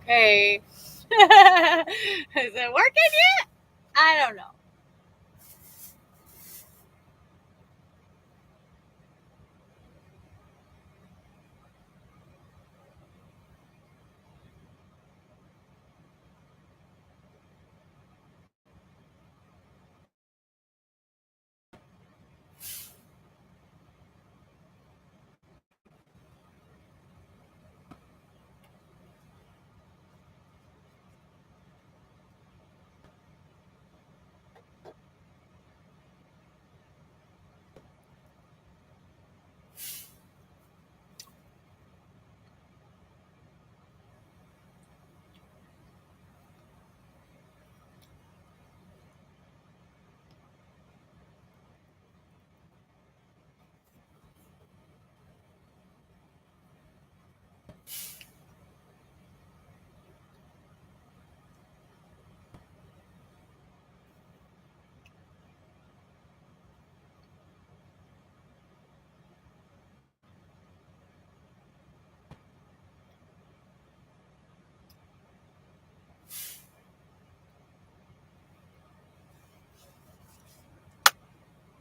Hey. Is it working yet? I don't know.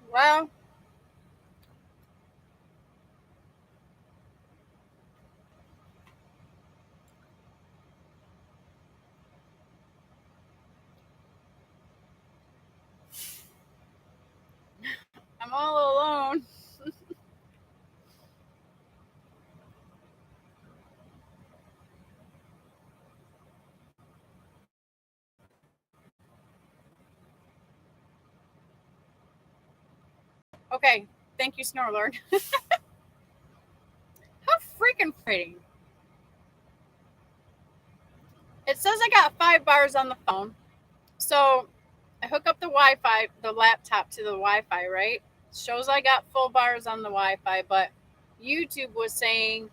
Well, I'm all alone. Okay. Thank you, Snorlord. How freaking pretty. It says I got 5 bars on the phone. So I hook up the Wi Fi, the laptop to the Wi Fi, right? Shows I got full bars on the Wi Fi, but YouTube was saying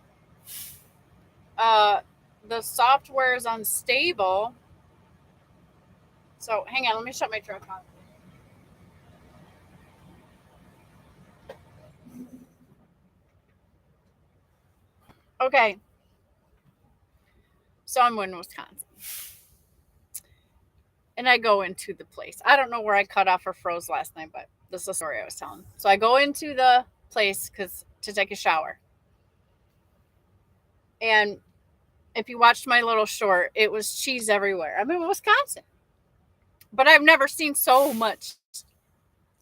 uh, the software is unstable. So hang on, let me shut my truck on. Okay, so I'm in Wisconsin. And I go into the place. I don't know where I cut off or froze last night, but this is the story I was telling. So I go into the place because to take a shower. And if you watched my little short, it was cheese everywhere. I'm in Wisconsin, but I've never seen so much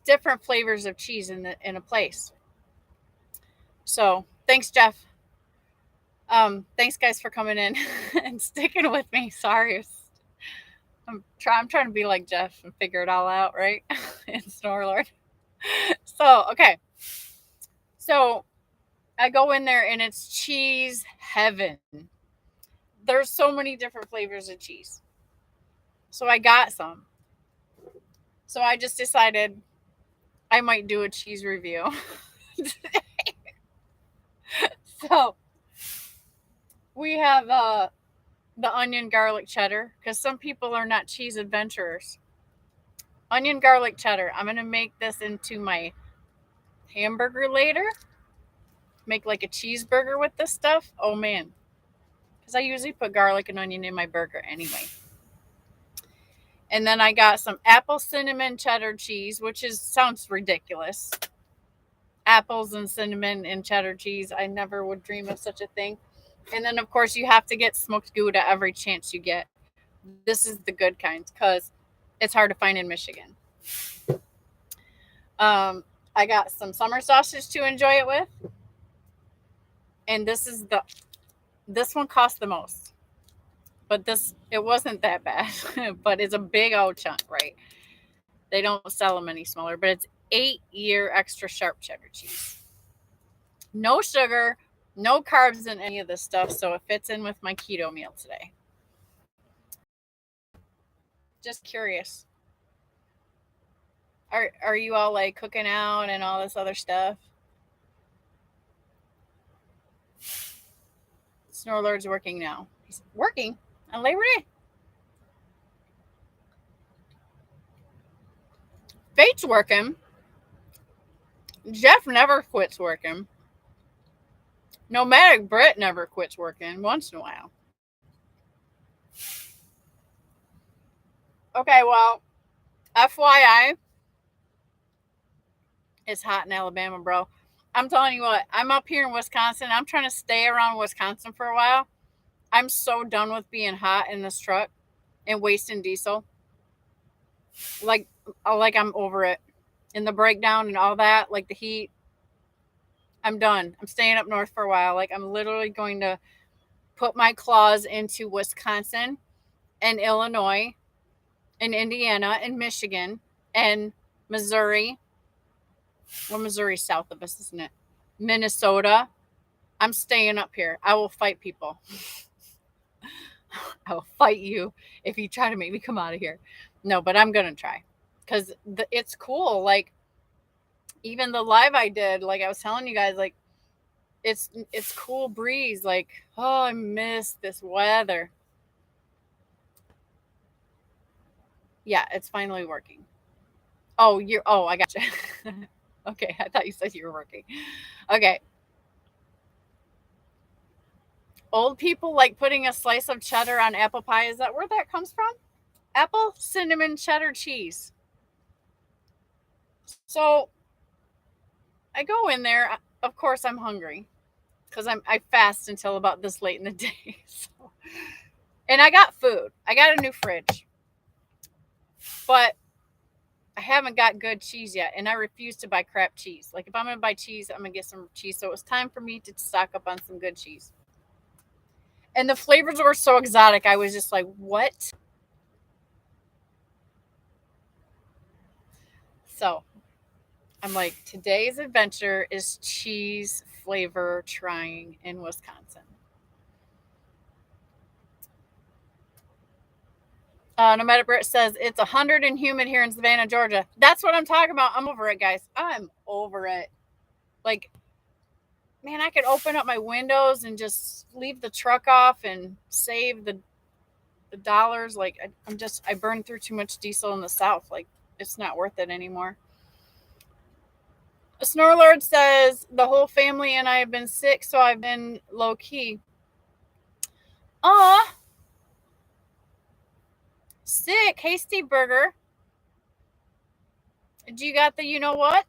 different flavors of cheese in a place. So thanks, Jeff. Thanks guys for coming in and sticking with me. Sorry, I'm trying to be like Jeff and figure it all out, right? In Snorlord. So okay, so I go in there and it's cheese heaven. There's so many different flavors of cheese. So I got some. So I just decided I might do a cheese review. So we have the onion garlic cheddar because some people are not cheese adventurers. Onion garlic cheddar. I'm gonna make this into my hamburger later. Make like a cheeseburger with this stuff. Oh man, because I usually put garlic and onion in my burger anyway. And then I got some apple cinnamon cheddar cheese, which is sounds ridiculous. Apples and cinnamon and cheddar cheese. I never would dream of such a thing. And then of course you have to get smoked Gouda every chance you get. This is the good kind because it's hard to find in Michigan. I got some summer sausage to enjoy it with. And this one cost the most. But this it wasn't that bad. But it's a big old chunk, right? They don't sell them any smaller, but it's 8-year extra sharp cheddar cheese. No sugar, no carbs in any of this stuff, so it fits in with my keto meal today. Just curious. Are you all like cooking out and all this other stuff? Snorlord's working now. He's working on Labor Day. Fate's working. Jeff never quits working. Nomadic Brit never quits working once in a while. Okay, well, FYI, it's hot in Alabama, bro. I'm telling you what, I'm up here in Wisconsin. I'm trying to stay around Wisconsin for a while. I'm so done with being hot in this truck and wasting diesel. Like, I'm over it. And the breakdown and all that, like the heat. I'm done. I'm staying up north for a while. Like, I'm literally going to put my claws into Wisconsin and Illinois and Indiana and Michigan and Missouri. Well, Missouri's south of us, isn't it? Minnesota. I'm staying up here. I will fight people. I will fight you if you try to make me come out of here. No, but I'm going to try because it's cool. Like, even the live I did, like I was telling you guys, like, it's cool breeze. Like, oh, I miss this weather. Yeah, it's finally working. Oh, I got you. Okay, I thought you said you were working. Okay. Old people like putting a slice of cheddar on apple pie. Is that where that comes from? Apple cinnamon cheddar cheese. So I go in there. Of course, I'm hungry because I fast until about this late in the day. So. And I got food. I got a new fridge, but I haven't got good cheese yet, and I refuse to buy crap cheese. Like, if I'm gonna buy cheese, I'm gonna get some cheese. So it was time for me to stock up on some good cheese. And the flavors were so exotic. I was just like, what? So I'm like, today's adventure is cheese flavor trying in Wisconsin. Nomadic Brit says it's 100 and humid here in Savannah, Georgia. That's what I'm talking about. I'm over it, guys. I'm over it. Like, man, I could open up my windows and just leave the truck off and save the dollars. Like, I burned through too much diesel in the South. Like, it's not worth it anymore. Snorlord says the whole family and I have been sick, so I've been low key. Aw, sick. Hasty Burger. Do you got the you know what?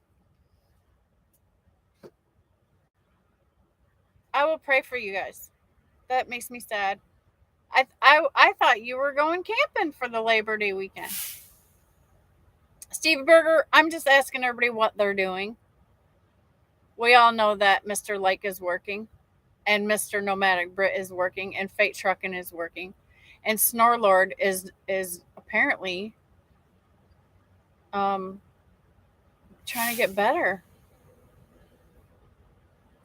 I will pray for you guys. That makes me sad. I thought you were going camping for the Labor Day weekend. Steve Burger, I'm just asking everybody what they're doing. We all know that Mr. Lake is working, and Mr. Nomadic Brit is working, and Fate Trucking is working, and Snorlord is apparently trying to get better.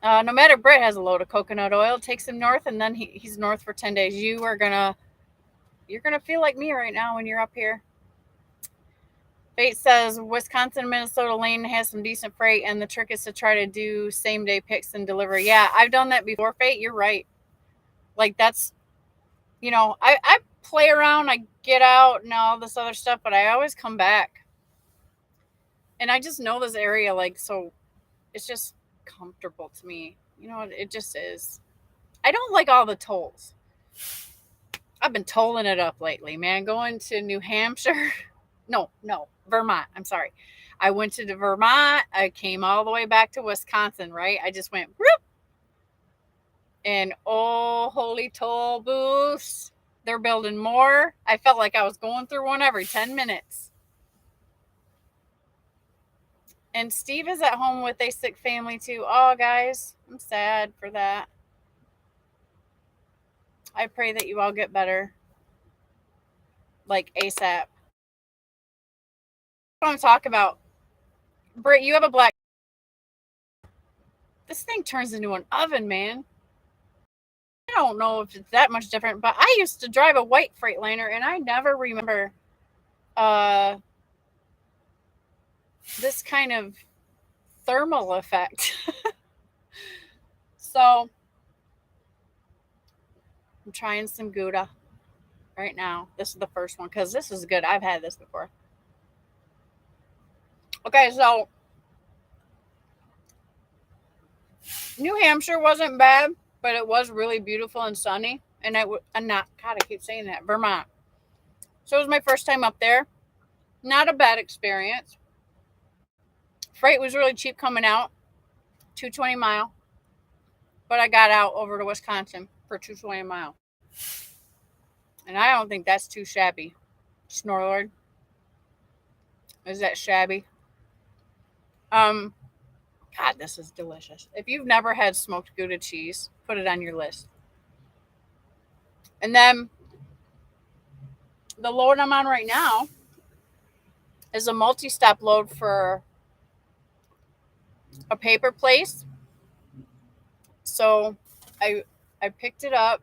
Nomadic Brit has a load of coconut oil, takes him north, and then he's north for 10 days. You're gonna feel like me right now when you're up here. Fate says Wisconsin Minnesota lane has some decent freight, and the trick is to try to do same day picks and delivery. Yeah, I've done that before, Fate. You're right. Like, that's, I play around, I get out and all this other stuff, but I always come back. And I just know this area, like, so it's just comfortable to me. It just is. I don't like all the tolls. I've been tolling it up lately, man. Going to New Hampshire. No, Vermont. I'm sorry. I went to Vermont. I came all the way back to Wisconsin, right? I just went, whoop. And oh, holy toll booths. They're building more. I felt like I was going through one every 10 minutes. And Steve is at home with a sick family too. Oh, guys, I'm sad for that. I pray that you all get better. Like, ASAP. What I'm talking about. Britt, you have a black. This thing turns into an oven, man. I don't know if it's that much different, but I used to drive a white Freightliner, and I never remember this kind of thermal effect. So I'm trying some Gouda right now. This is the first one because this is good. I've had this before. Okay, so New Hampshire wasn't bad, but it was really beautiful and sunny. And God, I keep saying that. Vermont. So it was my first time up there. Not a bad experience. Freight was really cheap coming out, 220 a mile. But I got out over to Wisconsin for 220 a mile. And I don't think that's too shabby. Snorlord. Is that shabby? God, this is delicious. If you've never had smoked Gouda cheese, put it on your list. And then the load I'm on right now is a multi-stop load for a paper place. So I picked it up.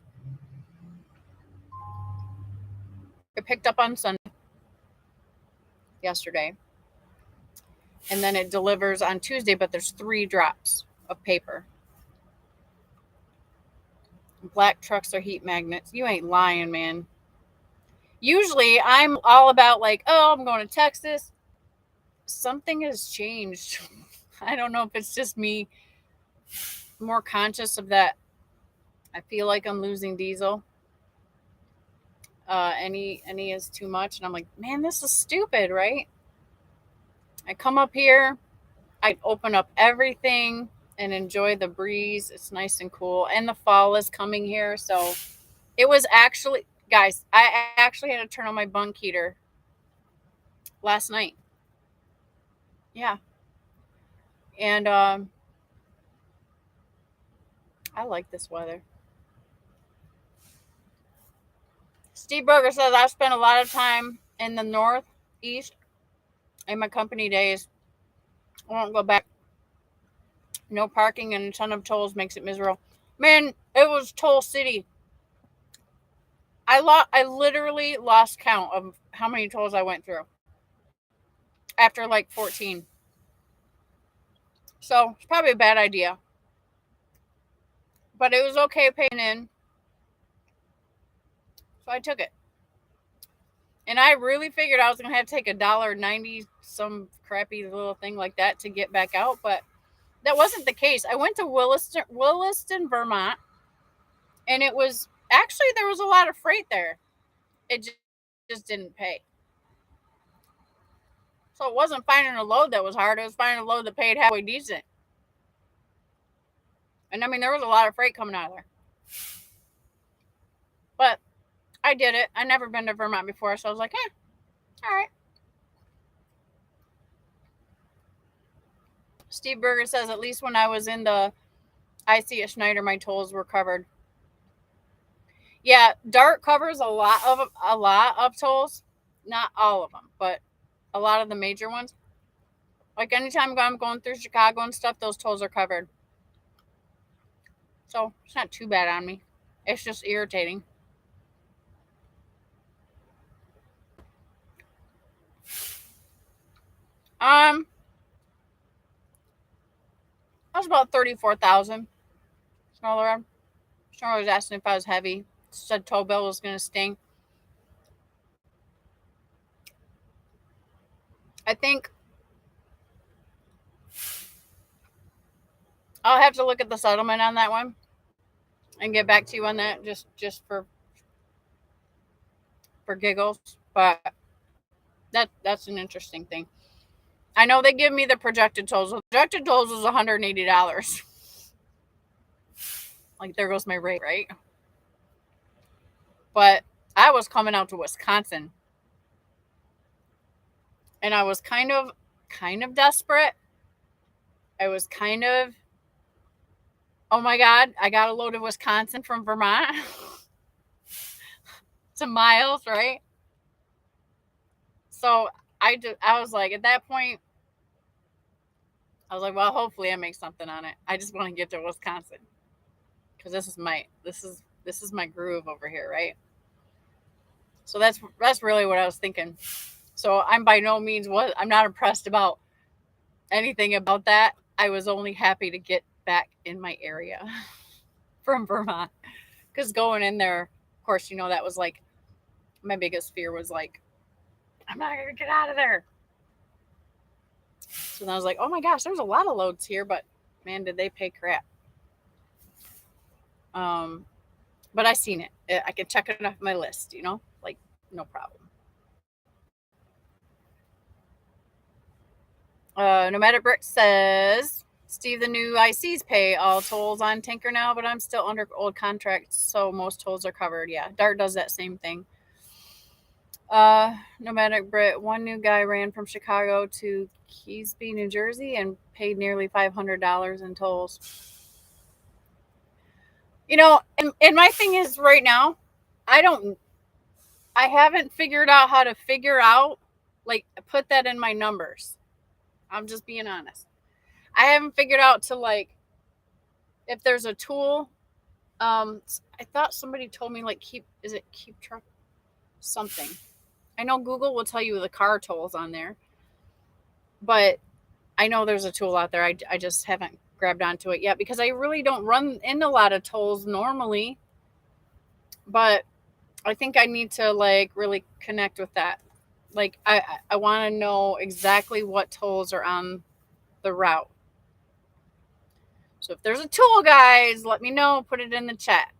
I picked up on Sunday yesterday. And then it delivers on Tuesday, but there's 3 drops of paper. Black trucks are heat magnets. You ain't lying, man. Usually I'm all about like, oh, I'm going to Texas. Something has changed. I don't know if it's just me more conscious of that. I feel like I'm losing diesel. Any is too much. And I'm like, man, this is stupid, right? I come up here, I open up everything and enjoy the breeze. It's nice and cool. And the fall is coming here. So it was actually, guys, I actually had to turn on my bunk heater last night. Yeah. And I like this weather. Steve Berger says, I've spent a lot of time in the Northeast in my company days. I won't go back. No parking and a ton of tolls makes it miserable. Man, it was Toll City. I literally lost count of how many tolls I went through after like 14. So it's probably a bad idea. But it was okay paying in. So I took it. And I really figured I was going to have to take $1.90, some crappy little thing like that to get back out. But that wasn't the case. I went to Williston, Vermont. And it was, actually, there was a lot of freight there. It just didn't pay. So it wasn't finding a load that was hard. It was finding a load that paid halfway decent. And I mean, there was a lot of freight coming out of there. But I did it. I never been to Vermont before. So I was like, all right. Steve Berger says, at least when I was in the IC at Schneider, my tolls were covered. Yeah, DART covers a lot of tolls. Not all of them, but a lot of the major ones. Like anytime I'm going through Chicago and stuff, those tolls are covered. So it's not too bad on me. It's just irritating. That was about 34,000. Smaller. Smaller was asking if I was heavy. Said tow bill was gonna sting. I think I'll have to look at the settlement on that one and get back to you on that just for giggles. But that's an interesting thing. I know they give me the projected tolls. The projected tolls was $180. Like there goes my rate, right? But I was coming out to Wisconsin. And I was kind of desperate. I was kind of, oh my God, I got a load of Wisconsin from Vermont. Some miles, right? So I was like, at that point, I was like, well, hopefully I make something on it. I just want to get to Wisconsin because this is my groove over here, right? So that's really what I was thinking. So I'm by no means I'm not impressed about anything about that. I was only happy to get back in my area from Vermont because going in there, of course, that was like my biggest fear was like, I'm not going to get out of there. So then I was like, oh my gosh, there's a lot of loads here, but man, did they pay crap. But I seen it. I can check it off my list, like no problem. Nomadic Brick says, Steve, the new ICs pay all tolls on tanker now, but I'm still under old contracts, so most tolls are covered. Yeah, Dart does that same thing. Nomadic Brit, one new guy ran from Chicago to Keysby, New Jersey, and paid nearly $500 in tolls. You know, and my thing is right now, I haven't figured out how to figure out, like, put that in my numbers. I'm just being honest. I haven't figured out to, like, if there's a tool. I thought somebody told me, like, keep truck something. I know Google will tell you the car tolls on there, but I know there's a tool out there. I just haven't grabbed onto it yet because I really don't run in a lot of tolls normally. But I think I need to, like, really connect with that. Like, I want to know exactly what tolls are on the route. So if there's a tool, guys, let me know. Put it in the chat.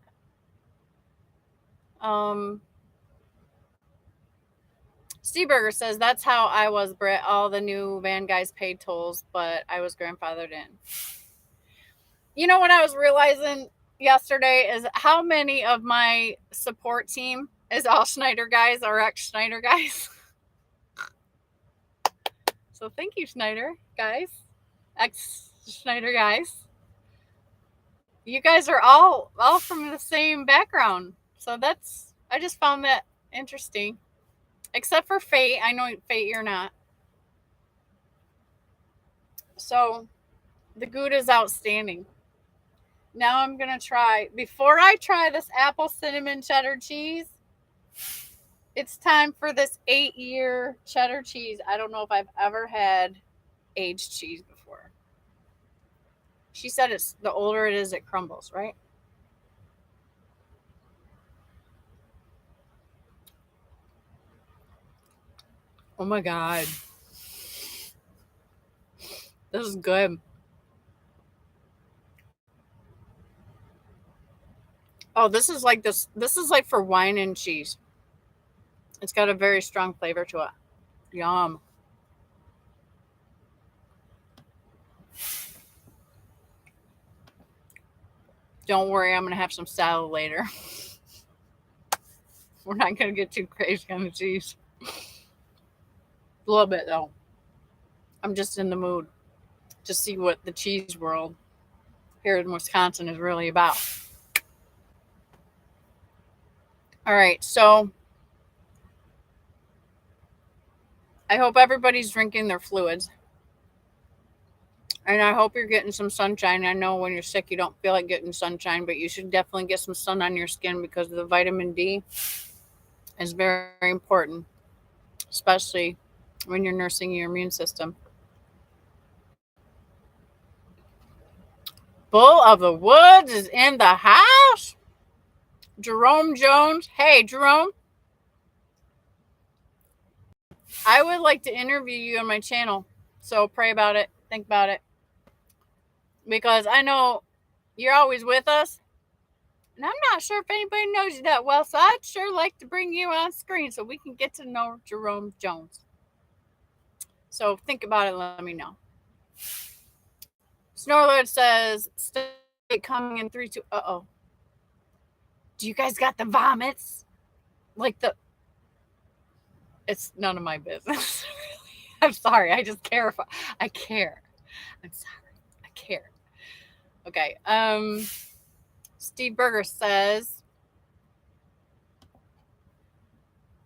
Steeberger says, that's how I was, Britt. All the new van guys paid tolls, but I was grandfathered in. You know what I was realizing yesterday is how many of my support team is all Schneider guys or ex-Schneider guys. So thank you, Schneider guys, ex-Schneider guys. You guys are all from the same background. So I just found that interesting. Except for Fate. I know Fate, you're not. So the Gouda is outstanding. Now I'm going to try, before I try this apple cinnamon cheddar cheese, it's time for this 8-year cheddar cheese. I don't know if I've ever had aged cheese before. She said it's the older it is, it crumbles, right? Oh my God. This is good. Oh, this is like for wine and cheese. It's got a very strong flavor to it. Yum. Don't worry, I'm going to have some salad later. We're not going to get too crazy on the cheese. A little bit, though. I'm just in the mood to see what the cheese world here in Wisconsin is really about. All right, so I hope everybody's drinking their fluids. And I hope you're getting some sunshine. I know when you're sick, you don't feel like getting sunshine, but you should definitely get some sun on your skin because the vitamin D is very, very important, especially when you're nursing your immune system. Bull of the Woods is in the house. Jerome Jones. Hey, Jerome. I would like to interview you on my channel. So pray about it. Think about it. Because I know you're always with us. And I'm not sure if anybody knows you that well. So I'd sure like to bring you on screen so we can get to know Jerome Jones. So think about it and let me know. Snorlord says, stay coming in 3, 2. Uh-oh. Do you guys got the vomits? Like it's none of my business. I'm sorry. I just care. I care. I'm sorry. I care. Okay. Steve Berger says,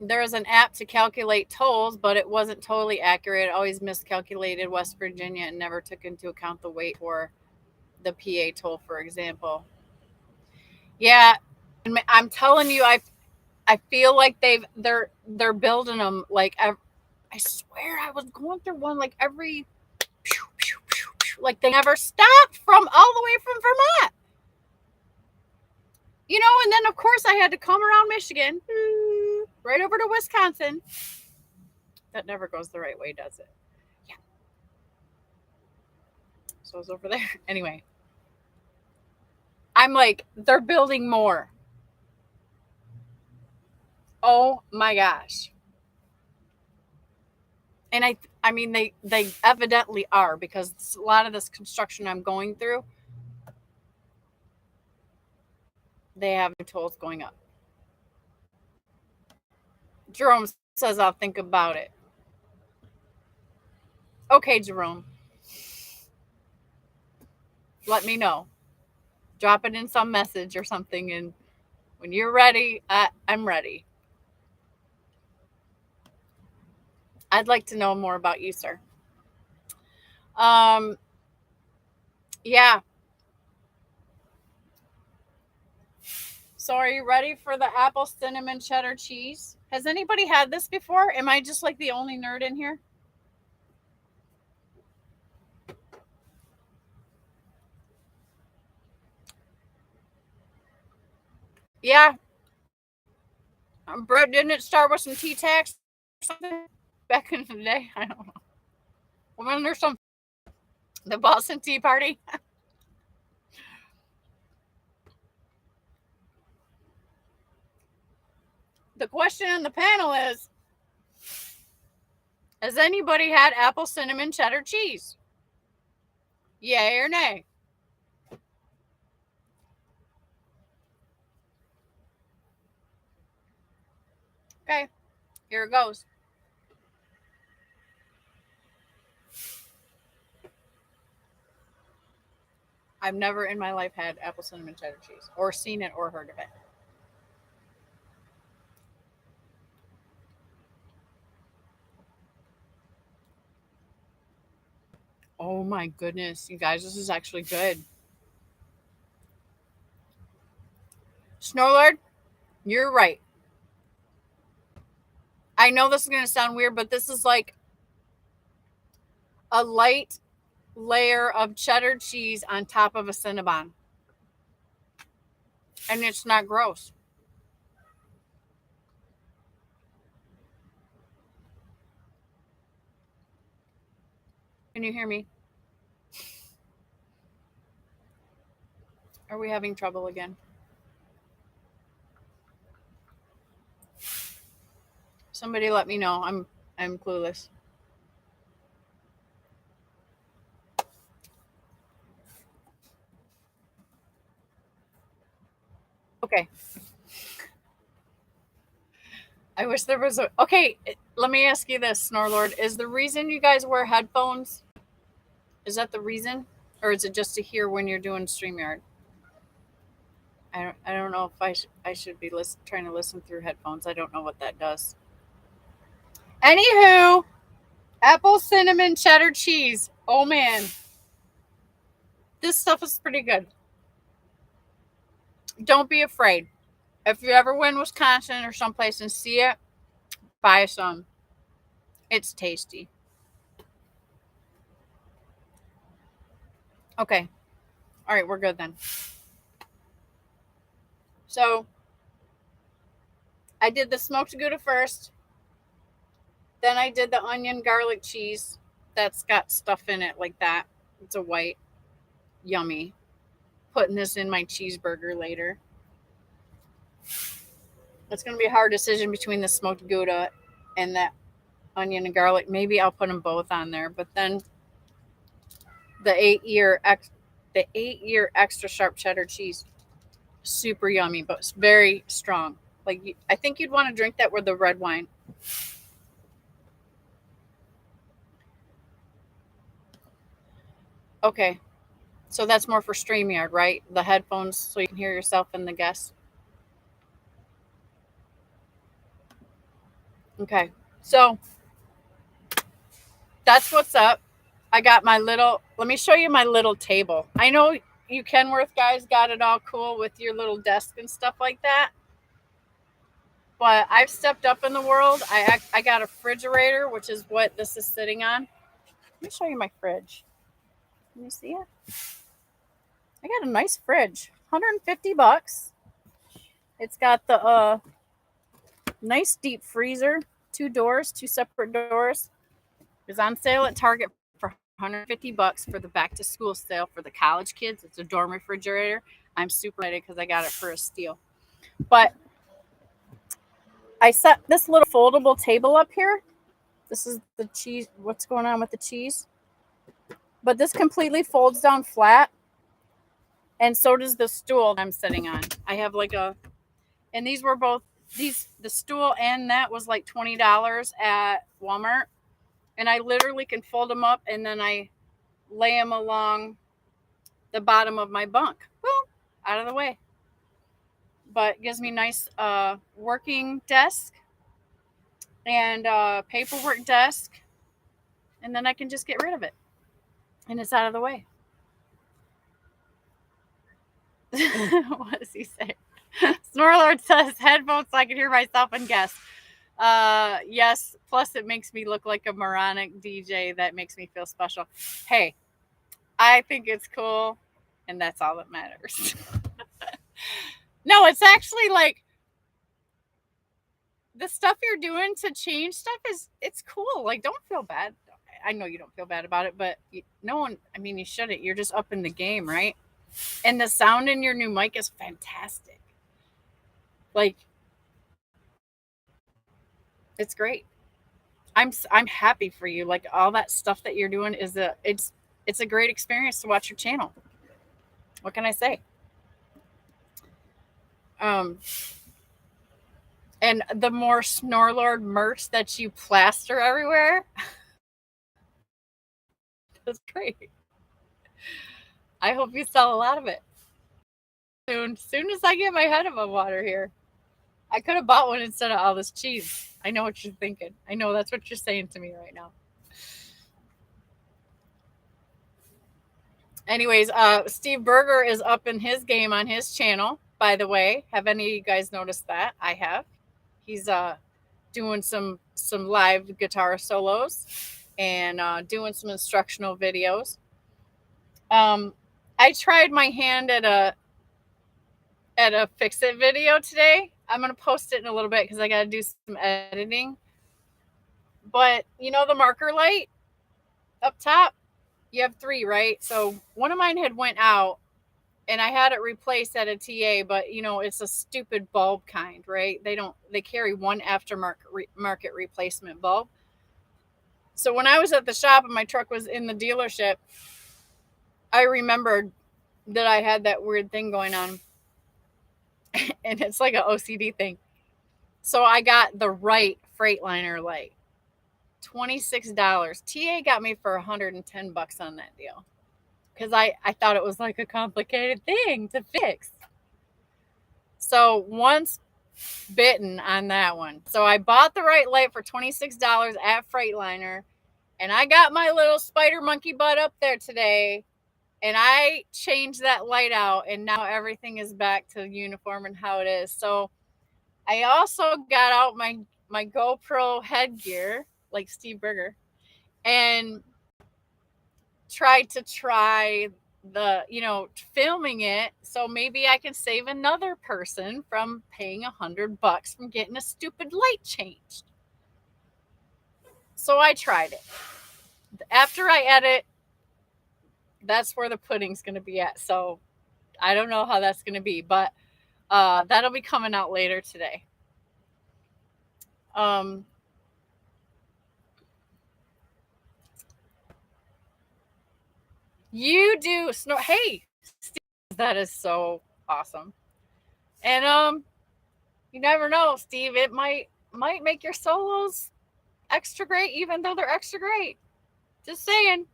there is an app to calculate tolls, but it wasn't totally accurate. It always miscalculated West Virginia and never took into account the weight or the PA toll, for example. Yeah, I'm telling you, I feel like they're building them like I swear I was going through one like every like they never stopped from all the way from Vermont. You know, and then of course I had to come around Michigan, right over to Wisconsin. That never goes the right way, does it? Yeah. So it's over there. Anyway, I'm like, they're building more. Oh my gosh. And I mean, they evidently are, because a lot of this construction I'm going through, they have tolls going up. Jerome says I'll think about it. Okay, Jerome. Let me know. Drop it in some message or something, and when you're ready, I'm ready. I'd like to know more about you, sir. Um, yeah. So are you ready for the apple cinnamon cheddar cheese? Has anybody had this before? Am I just like the only nerd in here? Yeah. Bro, didn't it start with some tea tax or something back in the day? I don't know. When there's some the Boston Tea Party. The question on the panel is, has anybody had apple cinnamon cheddar cheese? Yay or nay? Okay, here it goes. I've never in my life had apple cinnamon cheddar cheese, or seen it, or heard of it. Oh my goodness, you guys, this is actually good. Snowlord, you're right. I know this is going to sound weird, but this is like a light layer of cheddar cheese on top of a Cinnabon. And it's not gross. Can you hear me? Are we having trouble again? Somebody let me know. I'm clueless. Okay. I wish there was a okay. Let me ask you this, Snorlord. Is the reason you guys wear headphones? Is that the reason, or is it just to hear when you're doing Streamyard? I don't know if I should be trying to listen through headphones. I don't know what that does. Anywho, apple cinnamon cheddar cheese. Oh man, this stuff is pretty good. Don't be afraid. If you ever win Wisconsin or someplace and see it, buy some. It's tasty. Okay. All right, we're good then. So I did the smoked Gouda first. Then I did the onion garlic cheese. That's got stuff in it like that. It's a white. Yummy. Putting this in my cheeseburger later. It's going to be a hard decision between the smoked Gouda and that onion and garlic. Maybe I'll put them both on there. But then the 8-year extra sharp cheddar cheese. Super yummy, but it's very strong. Like, I think you'd want to drink that with the red wine. Okay. So that's more for StreamYard, right? The headphones so you can hear yourself and the guests. Okay. So that's what's up. I got my little, let me show you my little table. I know you Kenworth guys got it all cool with your little desk and stuff like that. But I've stepped up in the world. I got a refrigerator, which is what this is sitting on. Let me show you my fridge. Can you see it? I got a nice fridge. $150. It's got the nice deep freezer, 2 separate doors. It's on sale at Target for $150 for the back to school sale for the college kids. It's a dorm refrigerator. I'm super excited because I got it for a steal. But I set this little foldable table up here, This is the cheese. What's going on with the cheese? But this completely folds down flat. And so does the stool I'm sitting on. I have like a, and these were both, the stool and that was like $20 at Walmart. And I literally can fold them up and then I lay them along the bottom of my bunk. Boom, out of the way. But it gives me nice working desk and paperwork desk. And then I can just get rid of it. And it's out of the way. What does he say? Snorlord says headphones so I can hear myself and guess. Yes, plus it makes me look like a moronic DJ. That makes me feel special. Hey, I think it's cool, and that's all that matters. No, it's actually like the stuff you're doing to change stuff it's cool. Like, don't feel bad. I know you don't feel bad about it, but no one, I mean, you shouldn't. You're just up in the game, right? And the sound in your new mic is fantastic. Like, it's great. I'm happy for you. Like, all that stuff that you're doing it's a great experience to watch your channel. What can I say? And the more Snorlord merch that you plaster everywhere, that's great. I hope you sell a lot of it soon as I get my head above water here. I could have bought one instead of all this cheese. I know what you're thinking. I know that's what you're saying to me right now. Anyways, Steve Berger is up in his game on his channel, by the way. Have any of you guys noticed that? I have. He's doing some live guitar solos and doing some instructional videos. I tried my hand at a fix it video today. I'm gonna post it in a little bit because I gotta do some editing. But you know the marker light up top? You have 3, right? So one of mine had went out and I had it replaced at a TA, but you know, it's a stupid bulb kind, right? They carry one aftermarket market replacement bulb. So when I was at the shop and my truck was in the dealership, I remembered that I had that weird thing going on. And it's like an OCD thing. So I got the right Freightliner light. $26. TA got me for $110 on that deal. Because I thought it was like a complicated thing to fix. So once bitten on that one. So I bought the right light for $26 at Freightliner. And I got my little spider monkey butt up there today. And I changed that light out. And now everything is back to uniform and how it is. So I also got out my GoPro headgear, like Steve Berger, and tried the, filming it. So maybe I can save another person from paying $100 from getting a stupid light changed. So I tried it. After I edit, that's where the pudding's going to be at. So I don't know how that's going to be, but that'll be coming out later today. You do hey, Steve, that is so awesome. And you never know, Steve, it might make your solos extra great, even though they're extra great. Just saying.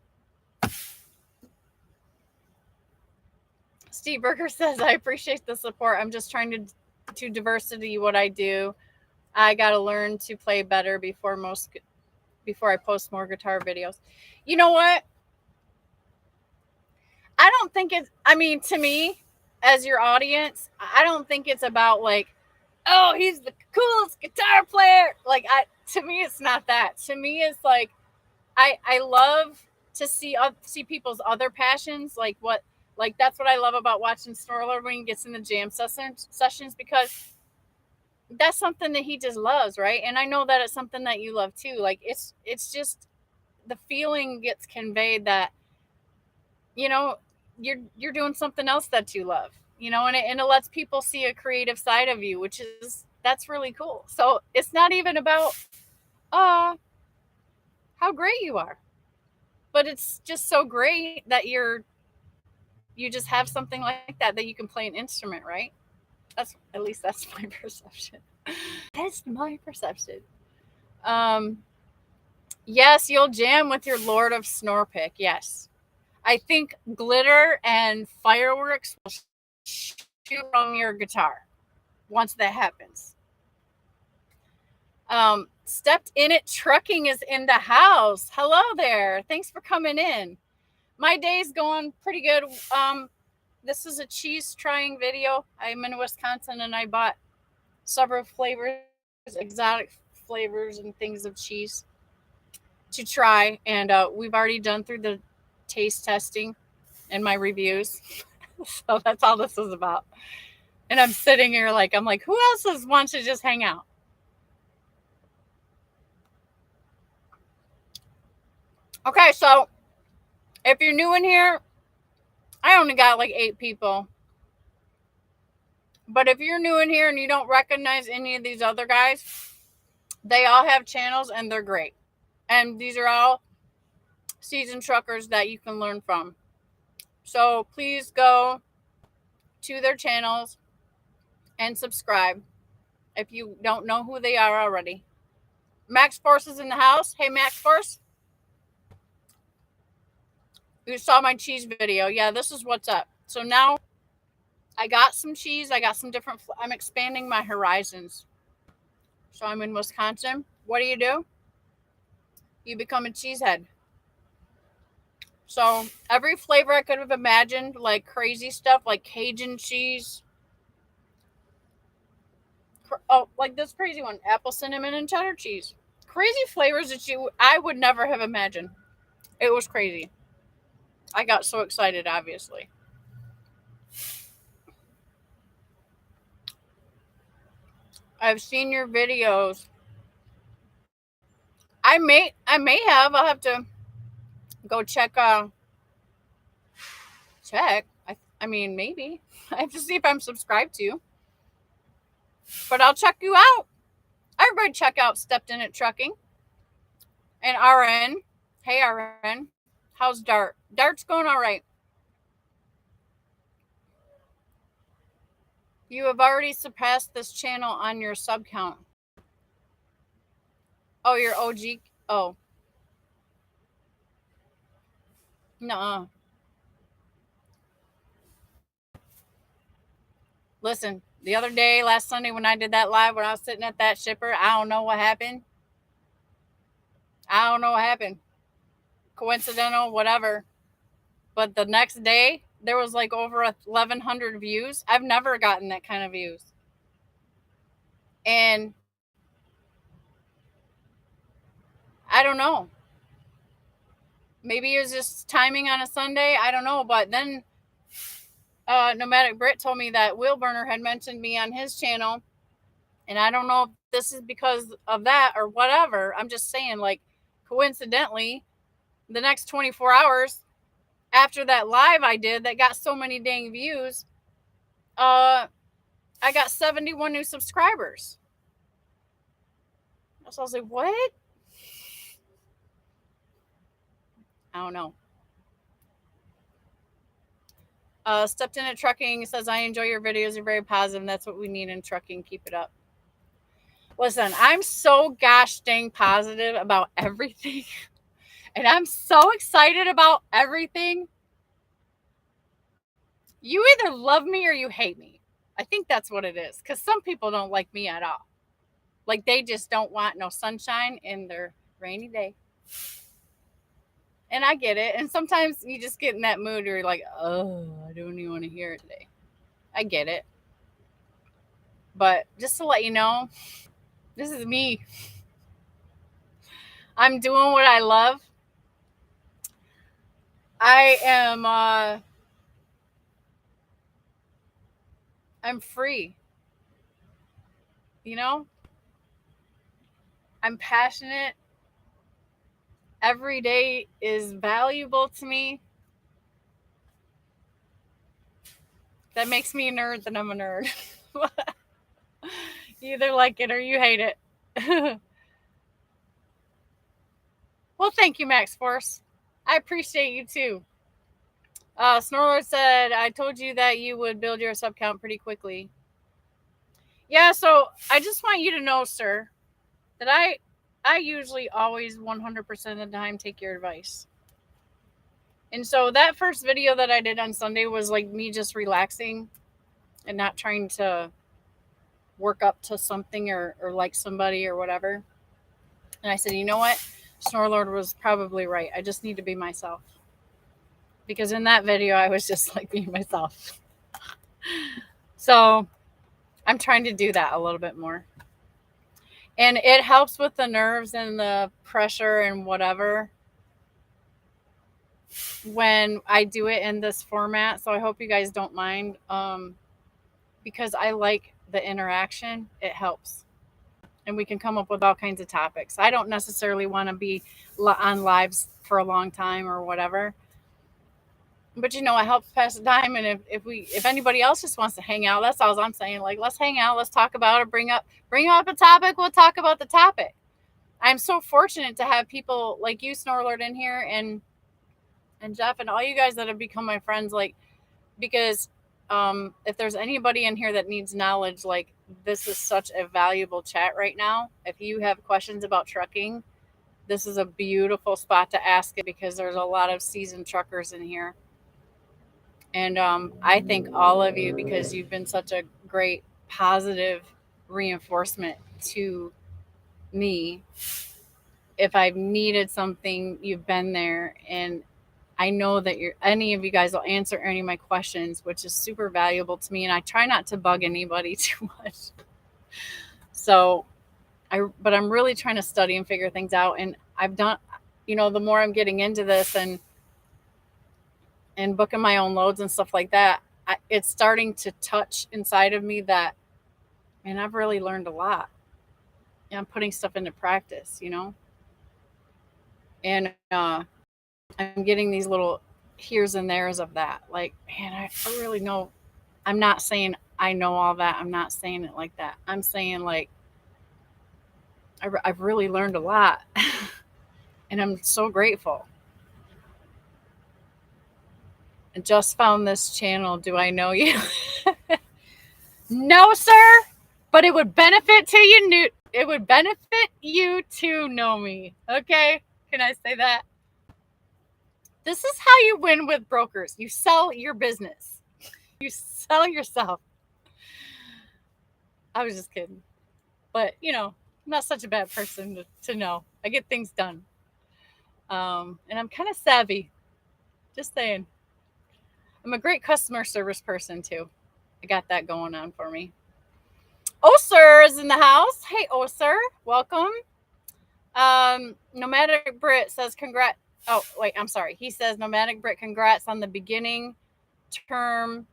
Steve Berger says, I appreciate the support. I'm just trying to diversity what I do. I got to learn to play better before I post more guitar videos. You know what? I don't think to me, as your audience, I don't think it's about like, oh, he's the coolest guitar player. Like, to me, it's not that. To me, it's like, I love to see people's other passions. Like that's what I love about watching Snorlord when he gets in the jam sessions, because that's something that he just loves, right? And I know that it's something that you love too. Like, it's just the feeling gets conveyed that, you're doing something else that you love, and it lets people see a creative side of you, that's really cool. So it's not even about how great you are. But it's just so great that you just have something like that you can play an instrument, right? That's at least that's my perception. That's my perception. Um, yes, you'll jam with your Lord of Snorpick. Yes, I think glitter and fireworks will shoot from your guitar once that happens. Stepped in it trucking is in the house. Hello there. Thanks for coming in. My day's going pretty good. This is a cheese trying video. I'm in Wisconsin and I bought several flavors, exotic flavors and things of cheese to try. And we've already done through the taste testing and my reviews. So that's all this is about. And I'm sitting here I'm like, who else wants to just hang out? Okay, so if you're new in here, I only got like 8 people. But if you're new in here and you don't recognize any of these other guys, they all have channels and they're great. And these are all seasoned truckers that you can learn from. So please go to their channels and subscribe if you don't know who they are already. Max Force is in the house. Hey, Max Force. You saw my cheese video. Yeah, this is what's up. So now I got some cheese. I got some different. I'm expanding my horizons. So I'm in Wisconsin. What do? You become a cheesehead. So every flavor I could have imagined, like crazy stuff, like Cajun cheese. Oh, like this crazy one, apple, cinnamon, and cheddar cheese. Crazy flavors that I would never have imagined. It was crazy. I got so excited, obviously. I've seen your videos. I may have. I'll have to go check. Check. I mean, maybe. I have to see if I'm subscribed to you. But I'll check you out. Everybody check out Stepped In It Trucking. And RN. Hey, RN. How's Dart? Dart's going all right. You have already surpassed this channel on your sub count. Oh, your OG. Oh. No. Listen, the other day, last Sunday, when I did that live, when I was sitting at that shipper, I don't know what happened. Coincidental, whatever. But the next day, there was like over 1,100 views. I've never gotten that kind of views. And I don't know. Maybe it was just timing on a Sunday. I don't know. But then Nomadic Brit told me that Will Burner had mentioned me on his channel. And I don't know if this is because of that or whatever. I'm just saying, like, coincidentally, the next 24 hours after that live I did that got so many dang views, I got 71 new subscribers. So I was like, what? I don't know. Stepped In It Trucking says, I enjoy your videos. You're very positive. That's what we need in trucking. Keep it up. Listen, I'm so gosh dang positive about everything. And I'm so excited about everything. You either love me or you hate me. I think that's what it is. Because some people don't like me at all. Like they just don't want no sunshine in their rainy day. And I get it. And sometimes you just get in that mood where you're like, oh, I don't even want to hear it today. I get it. But just to let you know, this is me. I'm doing what I love. I am I'm free. You know? I'm passionate. Every day is valuable to me. That makes me a nerd, then I'm a nerd. You either like it or you hate it. Well, thank you, Max Force. I appreciate you too. Snorlord said, I told you that you would build your sub count pretty quickly. Yeah, so I just want you to know, sir, that I usually always 100% of the time take your advice. And so that first video that I did on Sunday was like me just relaxing and not trying to work up to something or like somebody or whatever. And I said, you know what? Snorlord was probably right. I just need to be myself. Because in that video, I was just like being myself. So I'm trying to do that a little bit more. And it helps with the nerves and the pressure and whatever when I do it in this format. So I hope you guys don't mind, because I like the interaction. It helps. And we can come up with all kinds of topics. I don't necessarily want to be on lives for a long time or whatever. But it helps pass the time. And if anybody else just wants to hang out, that's all I'm saying. Like, let's hang out, let's talk about it, bring up a topic, we'll talk about the topic. I'm so fortunate to have people like you, Snorlord, in here, and Jeff, and all you guys that have become my friends. Like, because if there's anybody in here that needs knowledge, like, this is such a valuable chat right now. If you have questions about trucking, this is a beautiful spot to ask it, because there's a lot of seasoned truckers in here. And I thank all of you, because you've been such a great positive reinforcement to me. If I've needed something, you've been there. And I know that any of you guys will answer any of my questions, which is super valuable to me. And I try not to bug anybody too much. So but I'm really trying to study and figure things out. And I've done, the more I'm getting into this and booking my own loads and stuff like that, it's starting to touch inside of me that, man, I've really learned a lot. And I'm putting stuff into practice, and I'm getting these little here's and there's of that. Like, man, I really know. I'm not saying I know all that. I'm not saying it like that. I'm saying, like, I've really learned a lot. And I'm so grateful. I just found this channel. Do I know you? No, sir. But it would benefit you. It would benefit you to know me. Okay? Can I say that? This is how you win with brokers. You sell your business. You sell yourself. I was just kidding. But, I'm not such a bad person to know. I get things done. And I'm kind of savvy. Just saying. I'm a great customer service person, too. I got that going on for me. Oser is in the house. Hey, Oser. Welcome. Nomadic Brit says congrats. Oh, wait, I'm sorry. He says, Nomadic Brit, congrats on the beginning term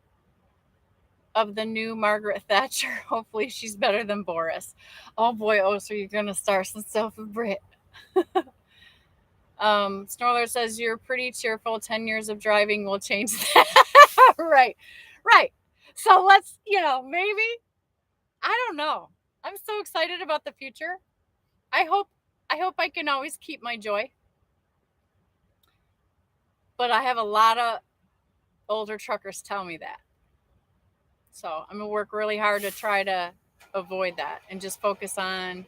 of the new Margaret Thatcher. Hopefully she's better than Boris. Oh boy, Oser, you're going to start some stuff with Brit. Snorler says, you're pretty cheerful. 10 years of driving will change that. Right. So let's, maybe, I don't know. I'm so excited about the future. I hope I can always keep my joy. But I have a lot of older truckers tell me that. So I'm going to work really hard to try to avoid that and just focus on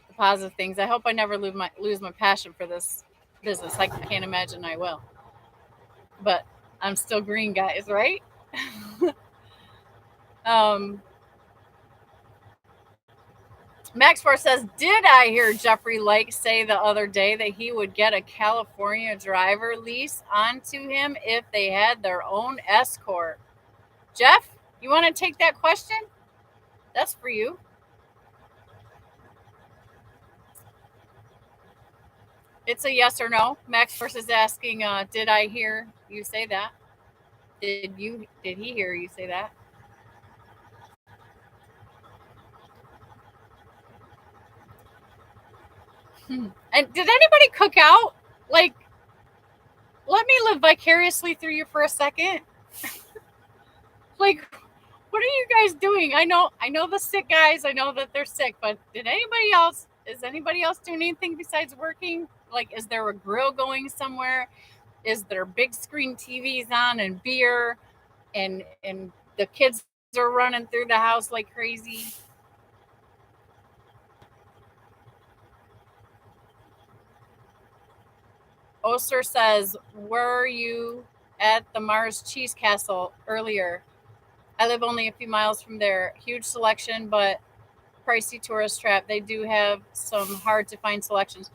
the positive things. I hope I never lose my passion for this business. I can't imagine I will. But I'm still green, guys, right? Max Force says, did I hear Jeffrey Lake say the other day that he would get a California driver lease onto him if they had their own escort? Jeff, you want to take that question? That's for you. It's a yes or no. Max Force is asking, did I hear you say that? Did he hear you say that? And did anybody cook out? Like, let me live vicariously through you for a second. Like, what are you guys doing? I know the sick guys. I know that they're sick, but is anybody else doing anything besides working? Like, is there a grill going somewhere? Is there big screen TVs on and beer, and the kids are running through the house like crazy? Oster says, "Were you at the Mars Cheese Castle earlier? I live only a few miles from there. Huge selection, but pricey tourist trap. They do have some hard to find selections."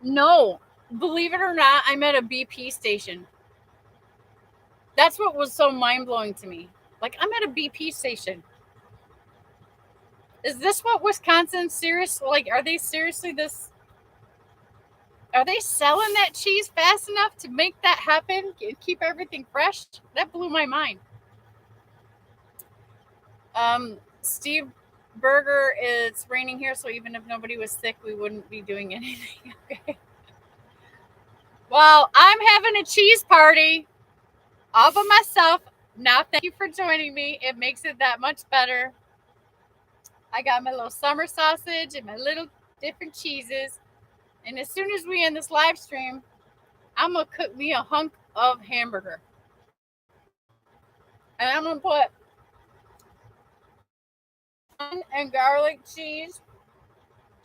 No, believe it or not, I'm at a BP station. That's what was so mind blowing to me. Like, I'm at a BP station. Is this what Wisconsin serious? Like, are they seriously this? Are they selling that cheese fast enough to make that happen and keep everything fresh? That blew my mind. Steve Berger, it's raining here, so even if nobody was sick, we wouldn't be doing anything. Okay. Well, I'm having a cheese party all by myself. Now, thank you for joining me. It makes it that much better. I got my little summer sausage and my little different cheeses. And as soon as we end this live stream, I'm going to cook me a hunk of hamburger. And I'm going to put onion and garlic cheese,